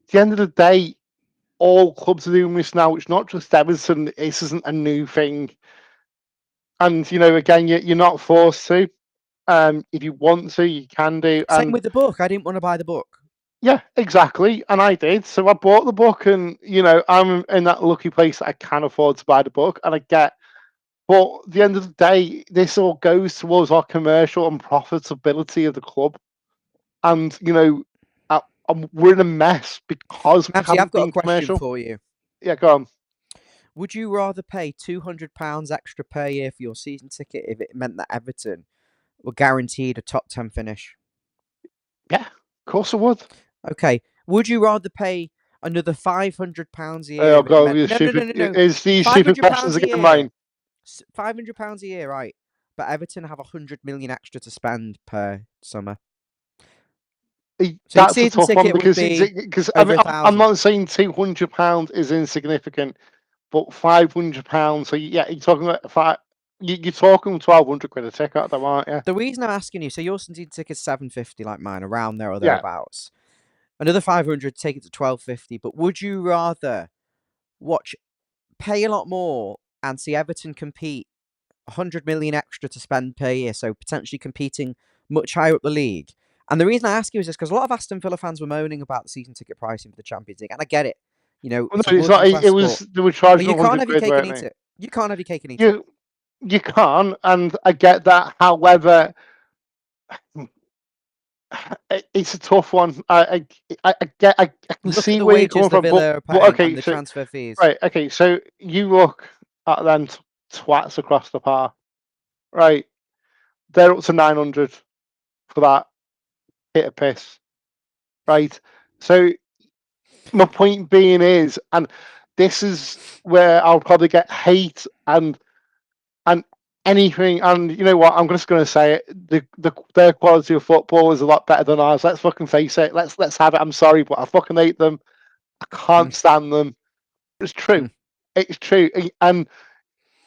at the end of the day, all clubs are doing this now. It's not just Everton. This isn't a new thing. And again, you're not forced to. If you want to, you can do. Same And with the book. I didn't want to buy the book. yeah, exactly. And I did. So I bought the book, and I'm in that lucky place that I can afford to buy the book, and I get. But at the end of the day, this all goes towards our commercial and profitability of the club. And we're in a mess because we Mabsy, I've haven't got a been question commercial. for you. Yeah, go on. Would you rather pay £200 extra per year for your season ticket if it meant that Everton were guaranteed a top 10 finish? Yeah, of course I would. Okay. Would you rather pay another £500 a year Oh if it god, meant these no, no, no, stupid. no, no, Is these five stupid hundred questions pounds a again year, mine? £500 a year, right? But Everton have 100 million extra to spend per summer, so your That's a season tough one ticket would because be I over mean a I'm thousand. not saying £200 is insignificant, but £500. So yeah, you're talking about you're talking 1,200 quid a ticket, though, aren't you? The reason I'm asking you, so your season ticket's 750, like mine, around there or Yeah. thereabouts. Another 500, take it to 1250. But would you rather watch pay a lot more and see Everton compete 100 million extra to spend per year, so potentially competing much higher up the league? And the reason I ask you is this because a lot of Aston Villa fans were moaning about the season ticket pricing for the Champions League, and I get it. Well, It's a no, it's not. working class It was sport, they were but charging you can't 100 have your quid, cake and weren't eat they? it. You can't have your cake and eat it. You can, and I get that. However, it's a tough one. I can Look at see the where you're wages coming the from, but Villa are but paying and okay, the so transfer fees. right, okay, so you look at them twats across the park, right? they're up to 900 for that hit a piss, right? So my point being is, and this is where I'll probably get hate and anything. And you know what? I'm just going to say it. Their quality of football is a lot better than ours. Let's fucking face it. Let's have it. I'm sorry, but I fucking hate them. I Mm, can't stand them. It's true. mm. It's true. And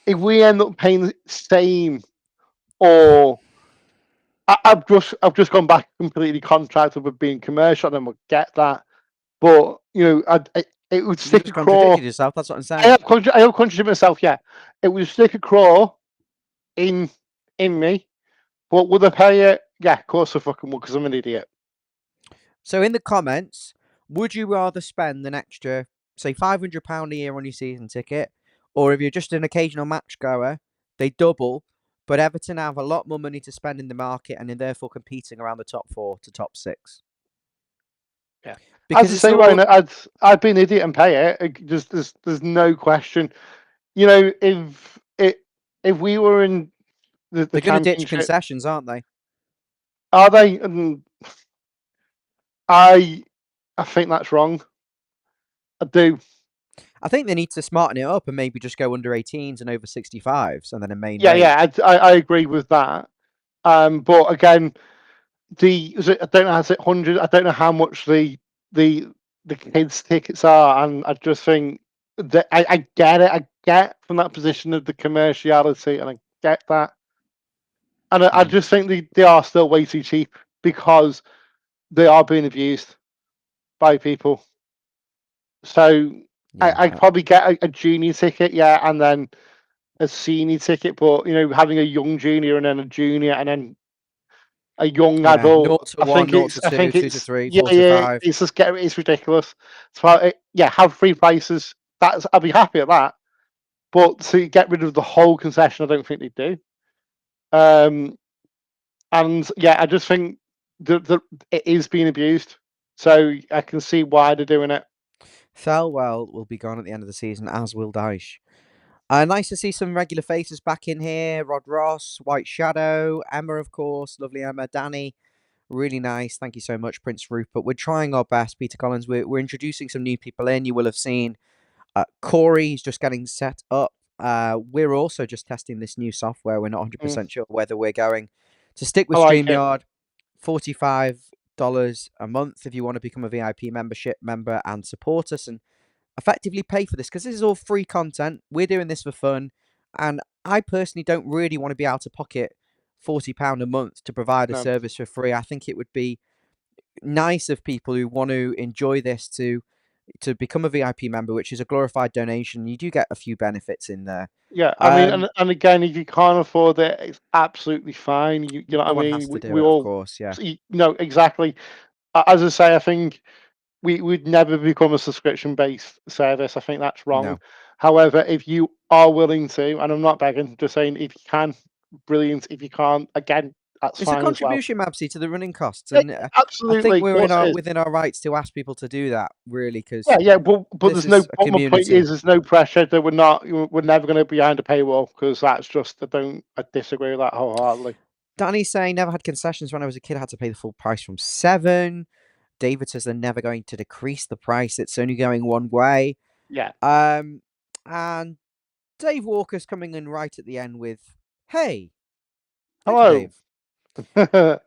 if we end up paying the same, or I've just gone back completely contracted with being commercial, and I get that. But you know, it would You stick a just contradicted craw. yourself. That's what I'm I saying. have I have contradicted myself. Yeah, it would stick a craw in me. But would I pay it? Yeah, of course I fucking would, because I'm an idiot. So in the comments, would you rather spend an extra, say, £500 a year on your season ticket, or if you're just an occasional match goer, they double, but Everton have a lot more money to spend in the market and are therefore competing around the top four to top six? Yeah. As Because I it's say, all Ryan, I'd be an idiot and pay it. There's no question. You know, if we were in the they're going to ditch championship, concessions, aren't they? are they? I I think that's wrong. I do. I think they need to smarten it up and maybe just go under 18s and over 65s and then a main Yeah, rate. yeah, I agree with that. But again, I don't know, is it 100? I don't know how much the the kids' tickets are, and I just think that I get it. I get from that position of the commerciality, and I get that, and I Mm, just think they are still way too cheap because they are being abused by people. So yeah. I probably get a junior ticket, yeah, and then a senior ticket, but you know, having a young junior and then a junior and then a young Yeah. 0 adult. to 1, 0 to I 2, think 2 to it's 3, yeah, 4 to yeah. 5. It's ridiculous. So yeah, have free prices. That's I'll be happy at that. But to get rid of the whole concession, I don't think they do. Um, and yeah, I just think that it is being abused. So I can see why they're doing it. Thelwell will be gone at the end of the season, as will Dyche. Nice to see some regular faces back in here. Rod Ross, White Shadow, Emma, of course, lovely Emma, Danny, really nice. Thank you so much, Prince Rupert. We're trying our best, Peter Collins. We're introducing some new people in. You will have seen Corey is just getting set up. We're also just testing this new software. We're not Mm, 100% sure whether we're going to stick I with like it. StreamYard. $45 a month if you want to become a VIP membership member and support us and effectively pay for this because this is all free content. We're doing this for fun. And I personally don't really want to be out of pocket £40 a month to provide a No. service for free. I think it would be nice of people who want to enjoy this to become a VIP member, which is a glorified donation. You do get a few benefits in there. Yeah, I mean, Um, and again, if you can't afford it, it's absolutely fine. You know what I no one mean? has to do We it, of all, course. Yeah, no, exactly. As I say, I think we would never become a subscription based service. I think that's wrong. no. However, if you are willing to, and I'm not begging, just saying if you can, brilliant. If you can't, again, that's It's a fine as well. contribution, Mabsy, to the running costs, Yeah, and I think absolutely, of we're in course our it is. within our rights to ask people to do that, really, Yeah, because yeah, but this there's no. is a What my point community. is, there's no pressure that we're never going to be behind a paywall because that's just I disagree with that wholeheartedly. Danny's saying never had concessions when I was a kid. I had to pay the full price from 7. David says they're never going to decrease the price. It's only going one way. Yeah. Um, and Dave Walker's coming in right at the end with, "Hey, thank you, Hello. Dave.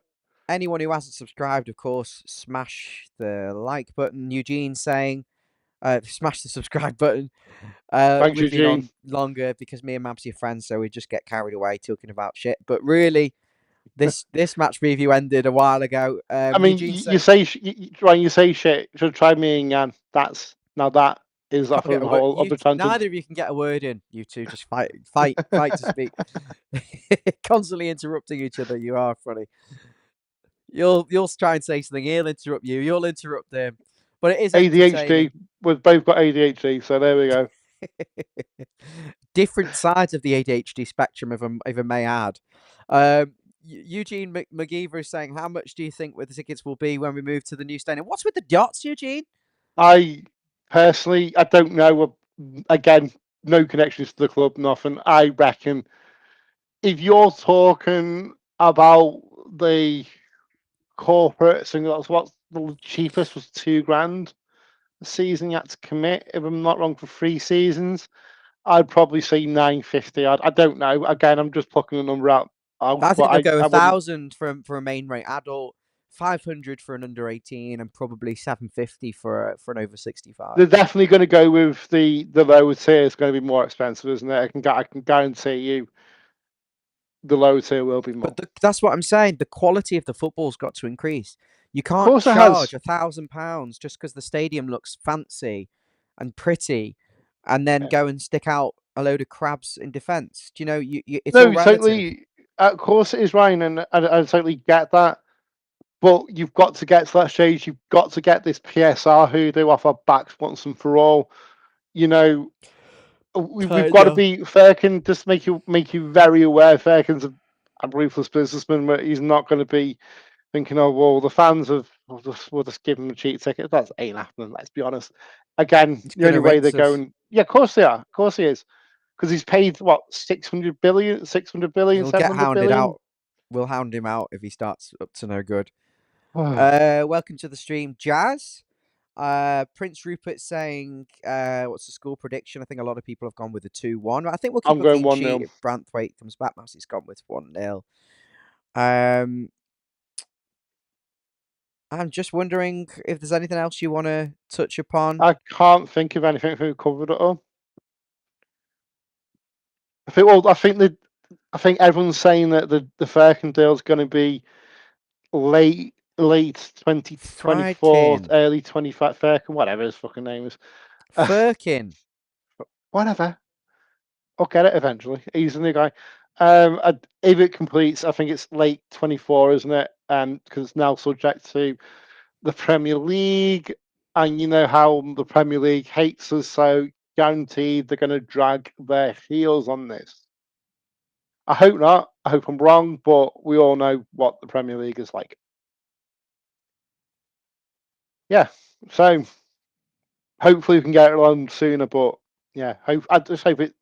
Anyone who hasn't subscribed, of course, smash the like button." Eugene saying, "Smash the subscribe button." Thanks, We've been Eugene. on longer because me and Mabsy are friends, so we just get carried away talking about shit. But really, this match preview ended a while ago. I mean, Eugene you saying, say Ryan, you say shit. Should try me and Yan. That's now that is "Can't off get of a a word." whole You other tangent. neither of you can get a word in. You two just fight to speak, constantly interrupting each other. You are funny. You'll try and say something. He'll interrupt you. You'll interrupt him. But it is ADHD. entertaining. We've both got ADHD, so there we go. Different sides of the ADHD spectrum, if I may add. Eugene McGeever is saying, "How much do you think the tickets will be when we move to the new stadium?" What's with the dots, Eugene? I personally, I don't know. Again, no connections to the club, nothing. I reckon if you're talking about the corporates, and that's what the cheapest was £2 a season you had to commit. If I'm not wrong, for 3 seasons, I'd probably say 950. I don't know. Again, I'm just plucking a number out, I but think I'd go a I wouldn't. thousand for a main rate adult, 500 for an under 18, and probably 750 for an over 65. They're definitely going to go with the lower tier. It's going to be more expensive, isn't it? I can guarantee you the lower tier will be more. That's what I'm saying. The quality of the football's got to increase. You Of can't course, it charge has. £1,000 just because the stadium looks fancy and pretty, and then Yeah. go and stick out a load of crabs in defence. Do you know? It's all No, relative. totally. Of course, it is, Ryan, and I totally get that. But you've got to get to that stage. You've got to get this PSR hoodoo off our backs once and for all. You know, we've got to Kinda. be Fairkin. Just make you very aware. Fairkin's a ruthless businessman. But he's not going to be thinking, oh well, the fans of we'll just give him a cheap ticket. That ain't happening. Let's be honest. Again, He's the gonna only way they're rinse us. going. Yeah, of course they are. Of course he is. Because he's paid what 600 billion, 600 billion, He'll get 700 hounded billion. out. We'll hound him out if he starts up to no good. Oh, Welcome to the stream, Jazz. Prince Rupert saying, what's the score prediction? I think a lot of people have gone with a 2-1. I think we'll keep I'm a going clean 1-0. sheet if Branthwaite comes back. Massey's gone with 1-0. Um, I'm just wondering if there's anything else you want to touch upon. I can't think of anything who covered it all. I think well, I think everyone's saying that the Faircon deal is going to be late Friedkin. 2024, early 25. Faircon, whatever his fucking name is. Firkin. Whatever. I'll get it eventually. He's the new guy. If it completes, I think it's late 24, isn't it? Because it's now subject to the Premier League, and you know how the Premier League hates us, so guaranteed they're going to drag their heels on this. I hope not. I hope I'm wrong, but we all know what the Premier League is like. Yeah, so hopefully we can get it along sooner. But yeah, I just hope it.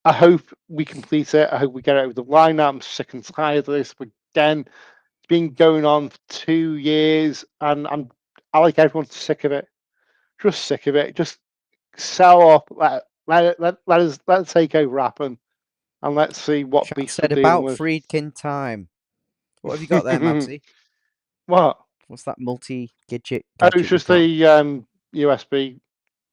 I hope we complete it. I hope we get it over the line. I'm sick and tired of this. But again, it's been going on for 2 years, and I like everyone's sick of it. Just sick of it. Just sell off. Let us take over happen, and let's see what Chat beast we're said dealing about with. Friedkin time. What have you got there, Mabsy? What? What's that multi-gadget Oh, it's gadget you've just got? the USB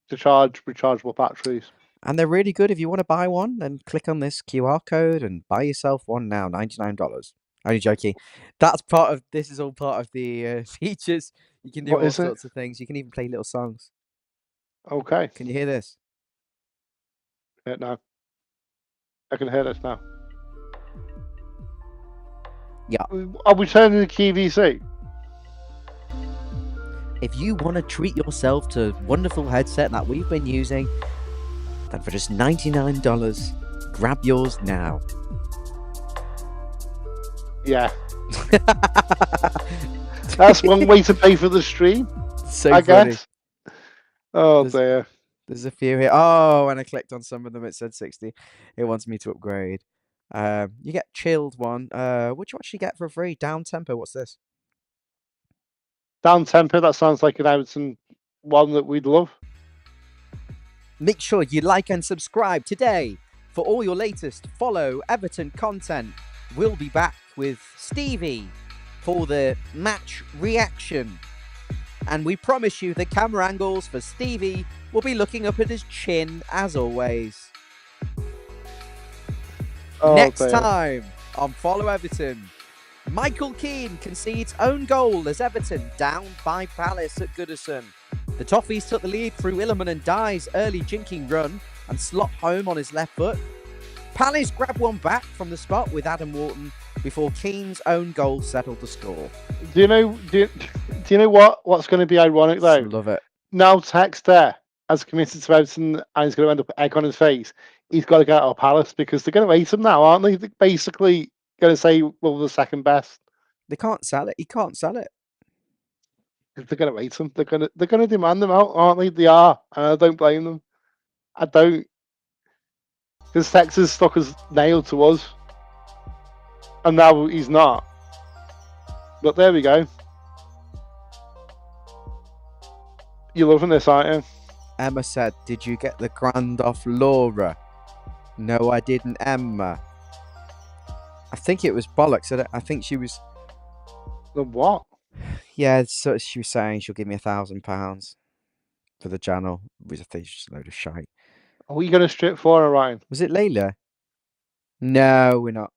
to charge rechargeable batteries. And they're really good. If you want to buy one, then click on this QR code and buy yourself one now. $99. Only joking. This is all part of the features. You can do What all is it? sorts of things. You can even play little songs. Okay. Can you hear this? Yeah, now I can hear this now. Yeah. Are we turning the QVC? If you want to treat yourself to a wonderful headset that we've been using, then for just $99, grab yours now. Yeah. That's one way to pay for the stream, So I funny. guess. Oh There's, dear. there's a few here. Oh, when I clicked on some of them, it said 60. It wants me to upgrade. You get chilled one. What do you actually get for free? Down tempo. What's this? Down tempo, that sounds like an Everton one that we'd love. Make sure you like and subscribe today for all your latest follow Everton content. We'll be back with Stevie for the match reaction. And we promise you the camera angles for Stevie will be looking up at his chin as always. Oh Next dear. time on Follow Everton, Michael Keane concedes own goal as Everton down by Palace at Goodison. The Toffees took the lead through Illiman and Dye's early jinking run and slot home on his left foot. Palace grabbed one back from the spot with Adam Wharton before Keane's own goal settled the score. Do you know what's going to be ironic though? Love it. Now Texter has committed to Everton and he's going to end up egg on his face. He's got to get out of Palace because they're going to hate him now, aren't they? They're basically going to say, well, we're the second best. They can't sell it. He can't sell it. They're going to hate him. They're going to demand them out, aren't they? They are, and I don't blame them. I don't, because Texas stuck his nail to us. and now he's not. But there we go. You're loving this, aren't you? Emma said, "Did you get the grand off Laura?" No, I didn't, Emma. I think it was bollocks. I think she was. The what? Yeah, so she was saying she'll give me £1,000 for the channel, which I think is just a load of shite. Are you going to strip for her, Ryan? Was it Layla? No, we're not.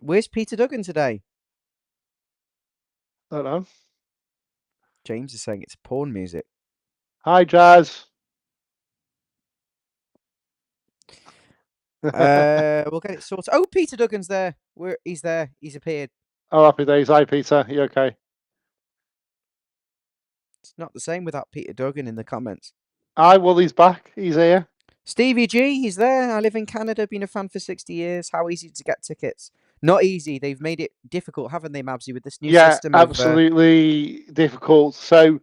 Where's Peter Duggan today? I don't know. James is saying it's porn music. Hi, Jazz. We'll get it sorted. Oh, Peter Duggan's there. He's there. He's appeared. Oh, happy days. Hi, Peter. You okay? It's not the same without Peter Duggan in the comments. Hi, Wooly's back. He's here. Stevie G, he's there. I live in Canada, been a fan for 60 years. How easy to get tickets? Not easy. They've made it difficult, haven't they, Mabsy, with this new Yeah, system of. absolutely difficult. So,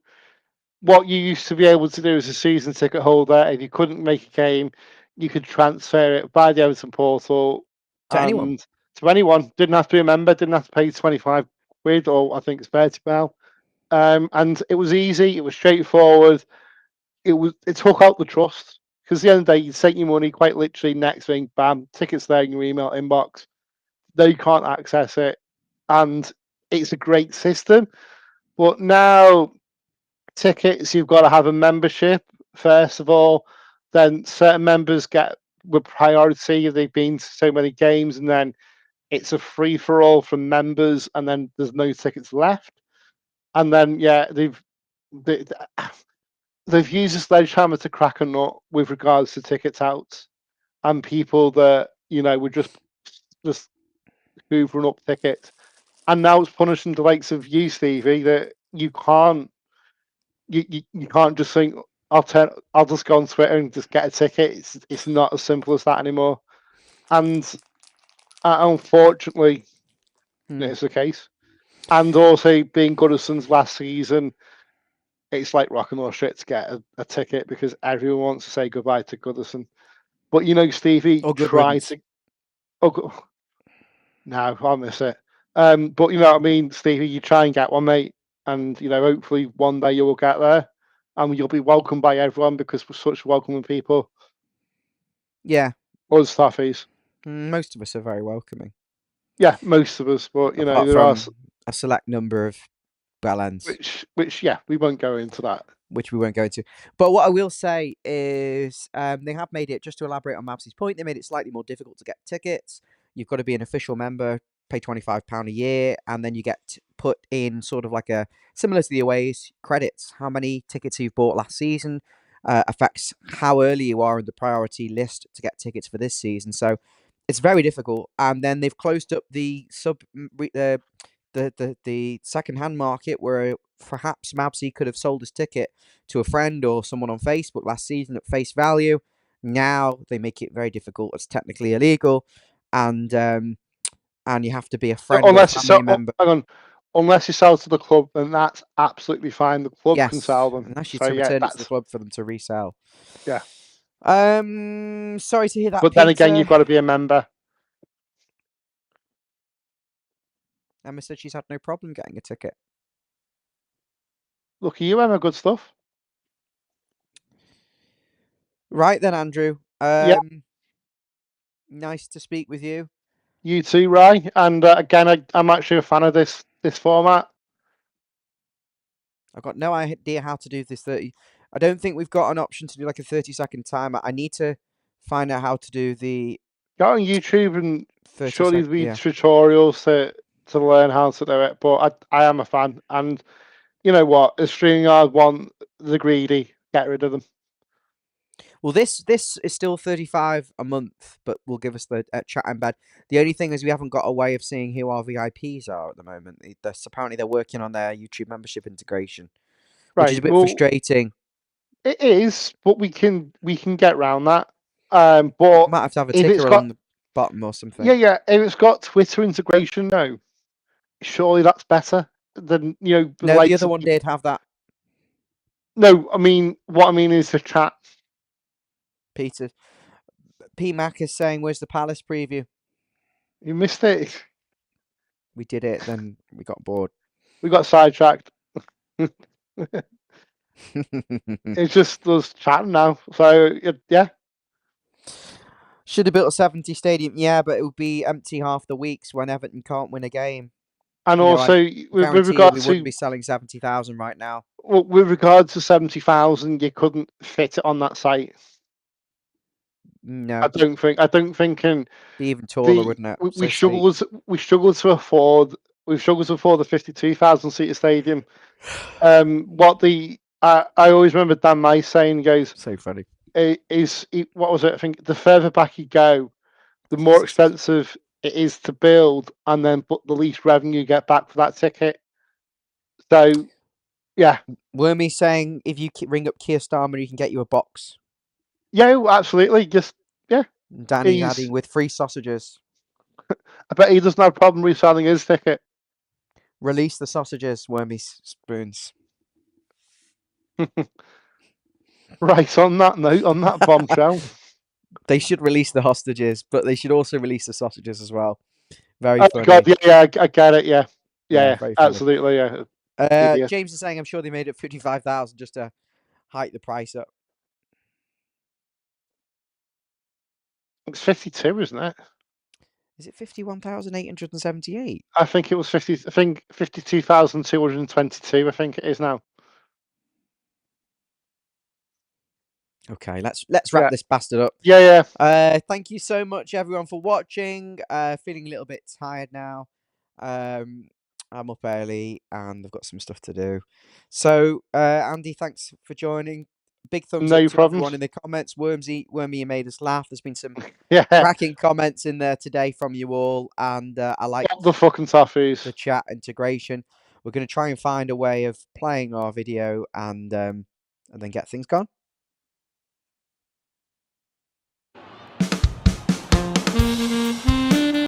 what you used to be able to do as a season ticket holder, if you couldn't make a game, you could transfer it by the Everton portal To anyone. and to anyone. Didn't have to be a member, didn't have to pay 25 quid, or I think it's 30 now. And it was easy, it was straightforward. It took out the trust. Because the end of the day, you take your money quite literally, next thing, bam, tickets there in your email inbox. They can't access it. And it's a great system. But now tickets, you've got to have a membership first of all. Then certain members get with priority if they've been to so many games, and then it's a free for all from members, and then there's no tickets left. And then yeah, they, they've used a sledgehammer to crack a nut with regards to tickets out and people that were just hoovering up tickets, and now it's punishing the likes of you, Stevie, that you can't just think I'll just go on Twitter and just get a ticket. It's not as simple as that anymore, and unfortunately, it's the case. And also, being Goodison's last season, it's like rock and roll shit to get a ticket because everyone wants to say goodbye to Goodison. But Stevie, Or good try riddance. to. Oh, no, I miss it. But you know what I mean, Stevie, you try and get one, mate, and hopefully one day you will get there, and you'll be welcomed by everyone because we're such welcoming people. Yeah. Us Toffees. Most of us are very welcoming. Yeah, most of us, but Apart there are from a select number of bellends, which yeah, we won't go into that. which we won't go into. But what I will say is they have made it, just to elaborate on Mabsy's point, they made it slightly more difficult to get tickets. You've got to be an official member, pay £25 a year, and then you get put in sort of like a, similar to the aways, credits. How many tickets you've bought last season affects how early you are in the priority list to get tickets for this season. So it's very difficult. And then they've closed up the the second-hand market, where perhaps Mabsy could have sold his ticket to a friend or someone on Facebook last season at face value. Now they make it very difficult. It's technically illegal, and you have to be a friend or Unless you family sell, member. hang on, unless you sell to the club, then that's absolutely fine. The club can Yes, sell them. unless you So to yeah, return it to the that's club for them to resell. yeah. Sorry to hear that, But then again, Peter. you've got to be a member. Emma said she's had no problem getting a ticket. Look, you Emma, good stuff. Right then, Andrew. Yeah, Nice to speak with you. you too, Rye. And again, I'm actually a fan of this format. I've got no idea how to do this 30. I don't think we've got an option to do like a 30-second timer. I need to find out how to do the Go on YouTube and 30 surely second. read Yeah. tutorials to learn how to do it. But I am a fan, and you know what? If StreamYard want the greedy, get rid of them. Well, this is still 35 a month, but will give us the chat embed. The only thing is we haven't got a way of seeing who our VIPs are at the moment. Apparently they're working on their YouTube membership integration, which is Right. a bit Well, frustrating. it is, but we can get around that. We But might have to have a if it's ticker got along the bottom or something. yeah, if it's got Twitter integration, no, surely that's better than the No, the likes other of one did have that. no. I mean, what I mean is the chat. Peter P Mac is saying, "Where's the Palace preview?" You missed it. We did it, then we got bored. We got sidetracked. It's just us chatting now. So yeah, Should have built a 70 stadium, yeah, but it would be empty half the weeks when Everton can't win a game. and You know, I also with guarantee you we regards wouldn't to be selling 70,000 right now. with regards to 70,000, you couldn't fit it on that site. I No, don't think. I don't think. And be even taller, the wouldn't it? we So steep. struggled to afford. We struggled to afford the 52,000 seater stadium. What the I always remember Dan Mice saying, he goes, So funny. what was it? I think the further back you go, the more expensive it is to build, and then but the least revenue you get back for that ticket. So yeah, Wormy saying if you ring up Keir Starmer, he can get you a box. yeah, absolutely. Just yeah, And Danny's he's. adding with free sausages. I bet he doesn't have a problem reselling his ticket. Release the sausages, Wormy spoons. Right, on that note, on that bombshell. They should release the hostages, but they should also release the sausages as well. Very Oh God, funny. yeah, yeah, I get it. Yeah, Yeah, yeah, very funny. absolutely. Yeah, idiot. James is saying I'm sure they made it 55,000 just to hike the price up. It's 52, isn't it? Is it 51,878? I think it was 50. I think 52,222. I think it is now. Okay, let's wrap Yeah, this bastard up. yeah, yeah. Thank you so much, everyone, for watching. Feeling a little bit tired now. Um, I'm up early and I've got some stuff to do. So, Andy, thanks for joining. Big thumbs up No to everyone problems. in the comments. Wormy, you made us laugh. There's been some Yeah, cracking comments in there today from you all, and I what the liked fucking toffees. the chat integration. We're going to try and find a way of playing our video and then get things gone.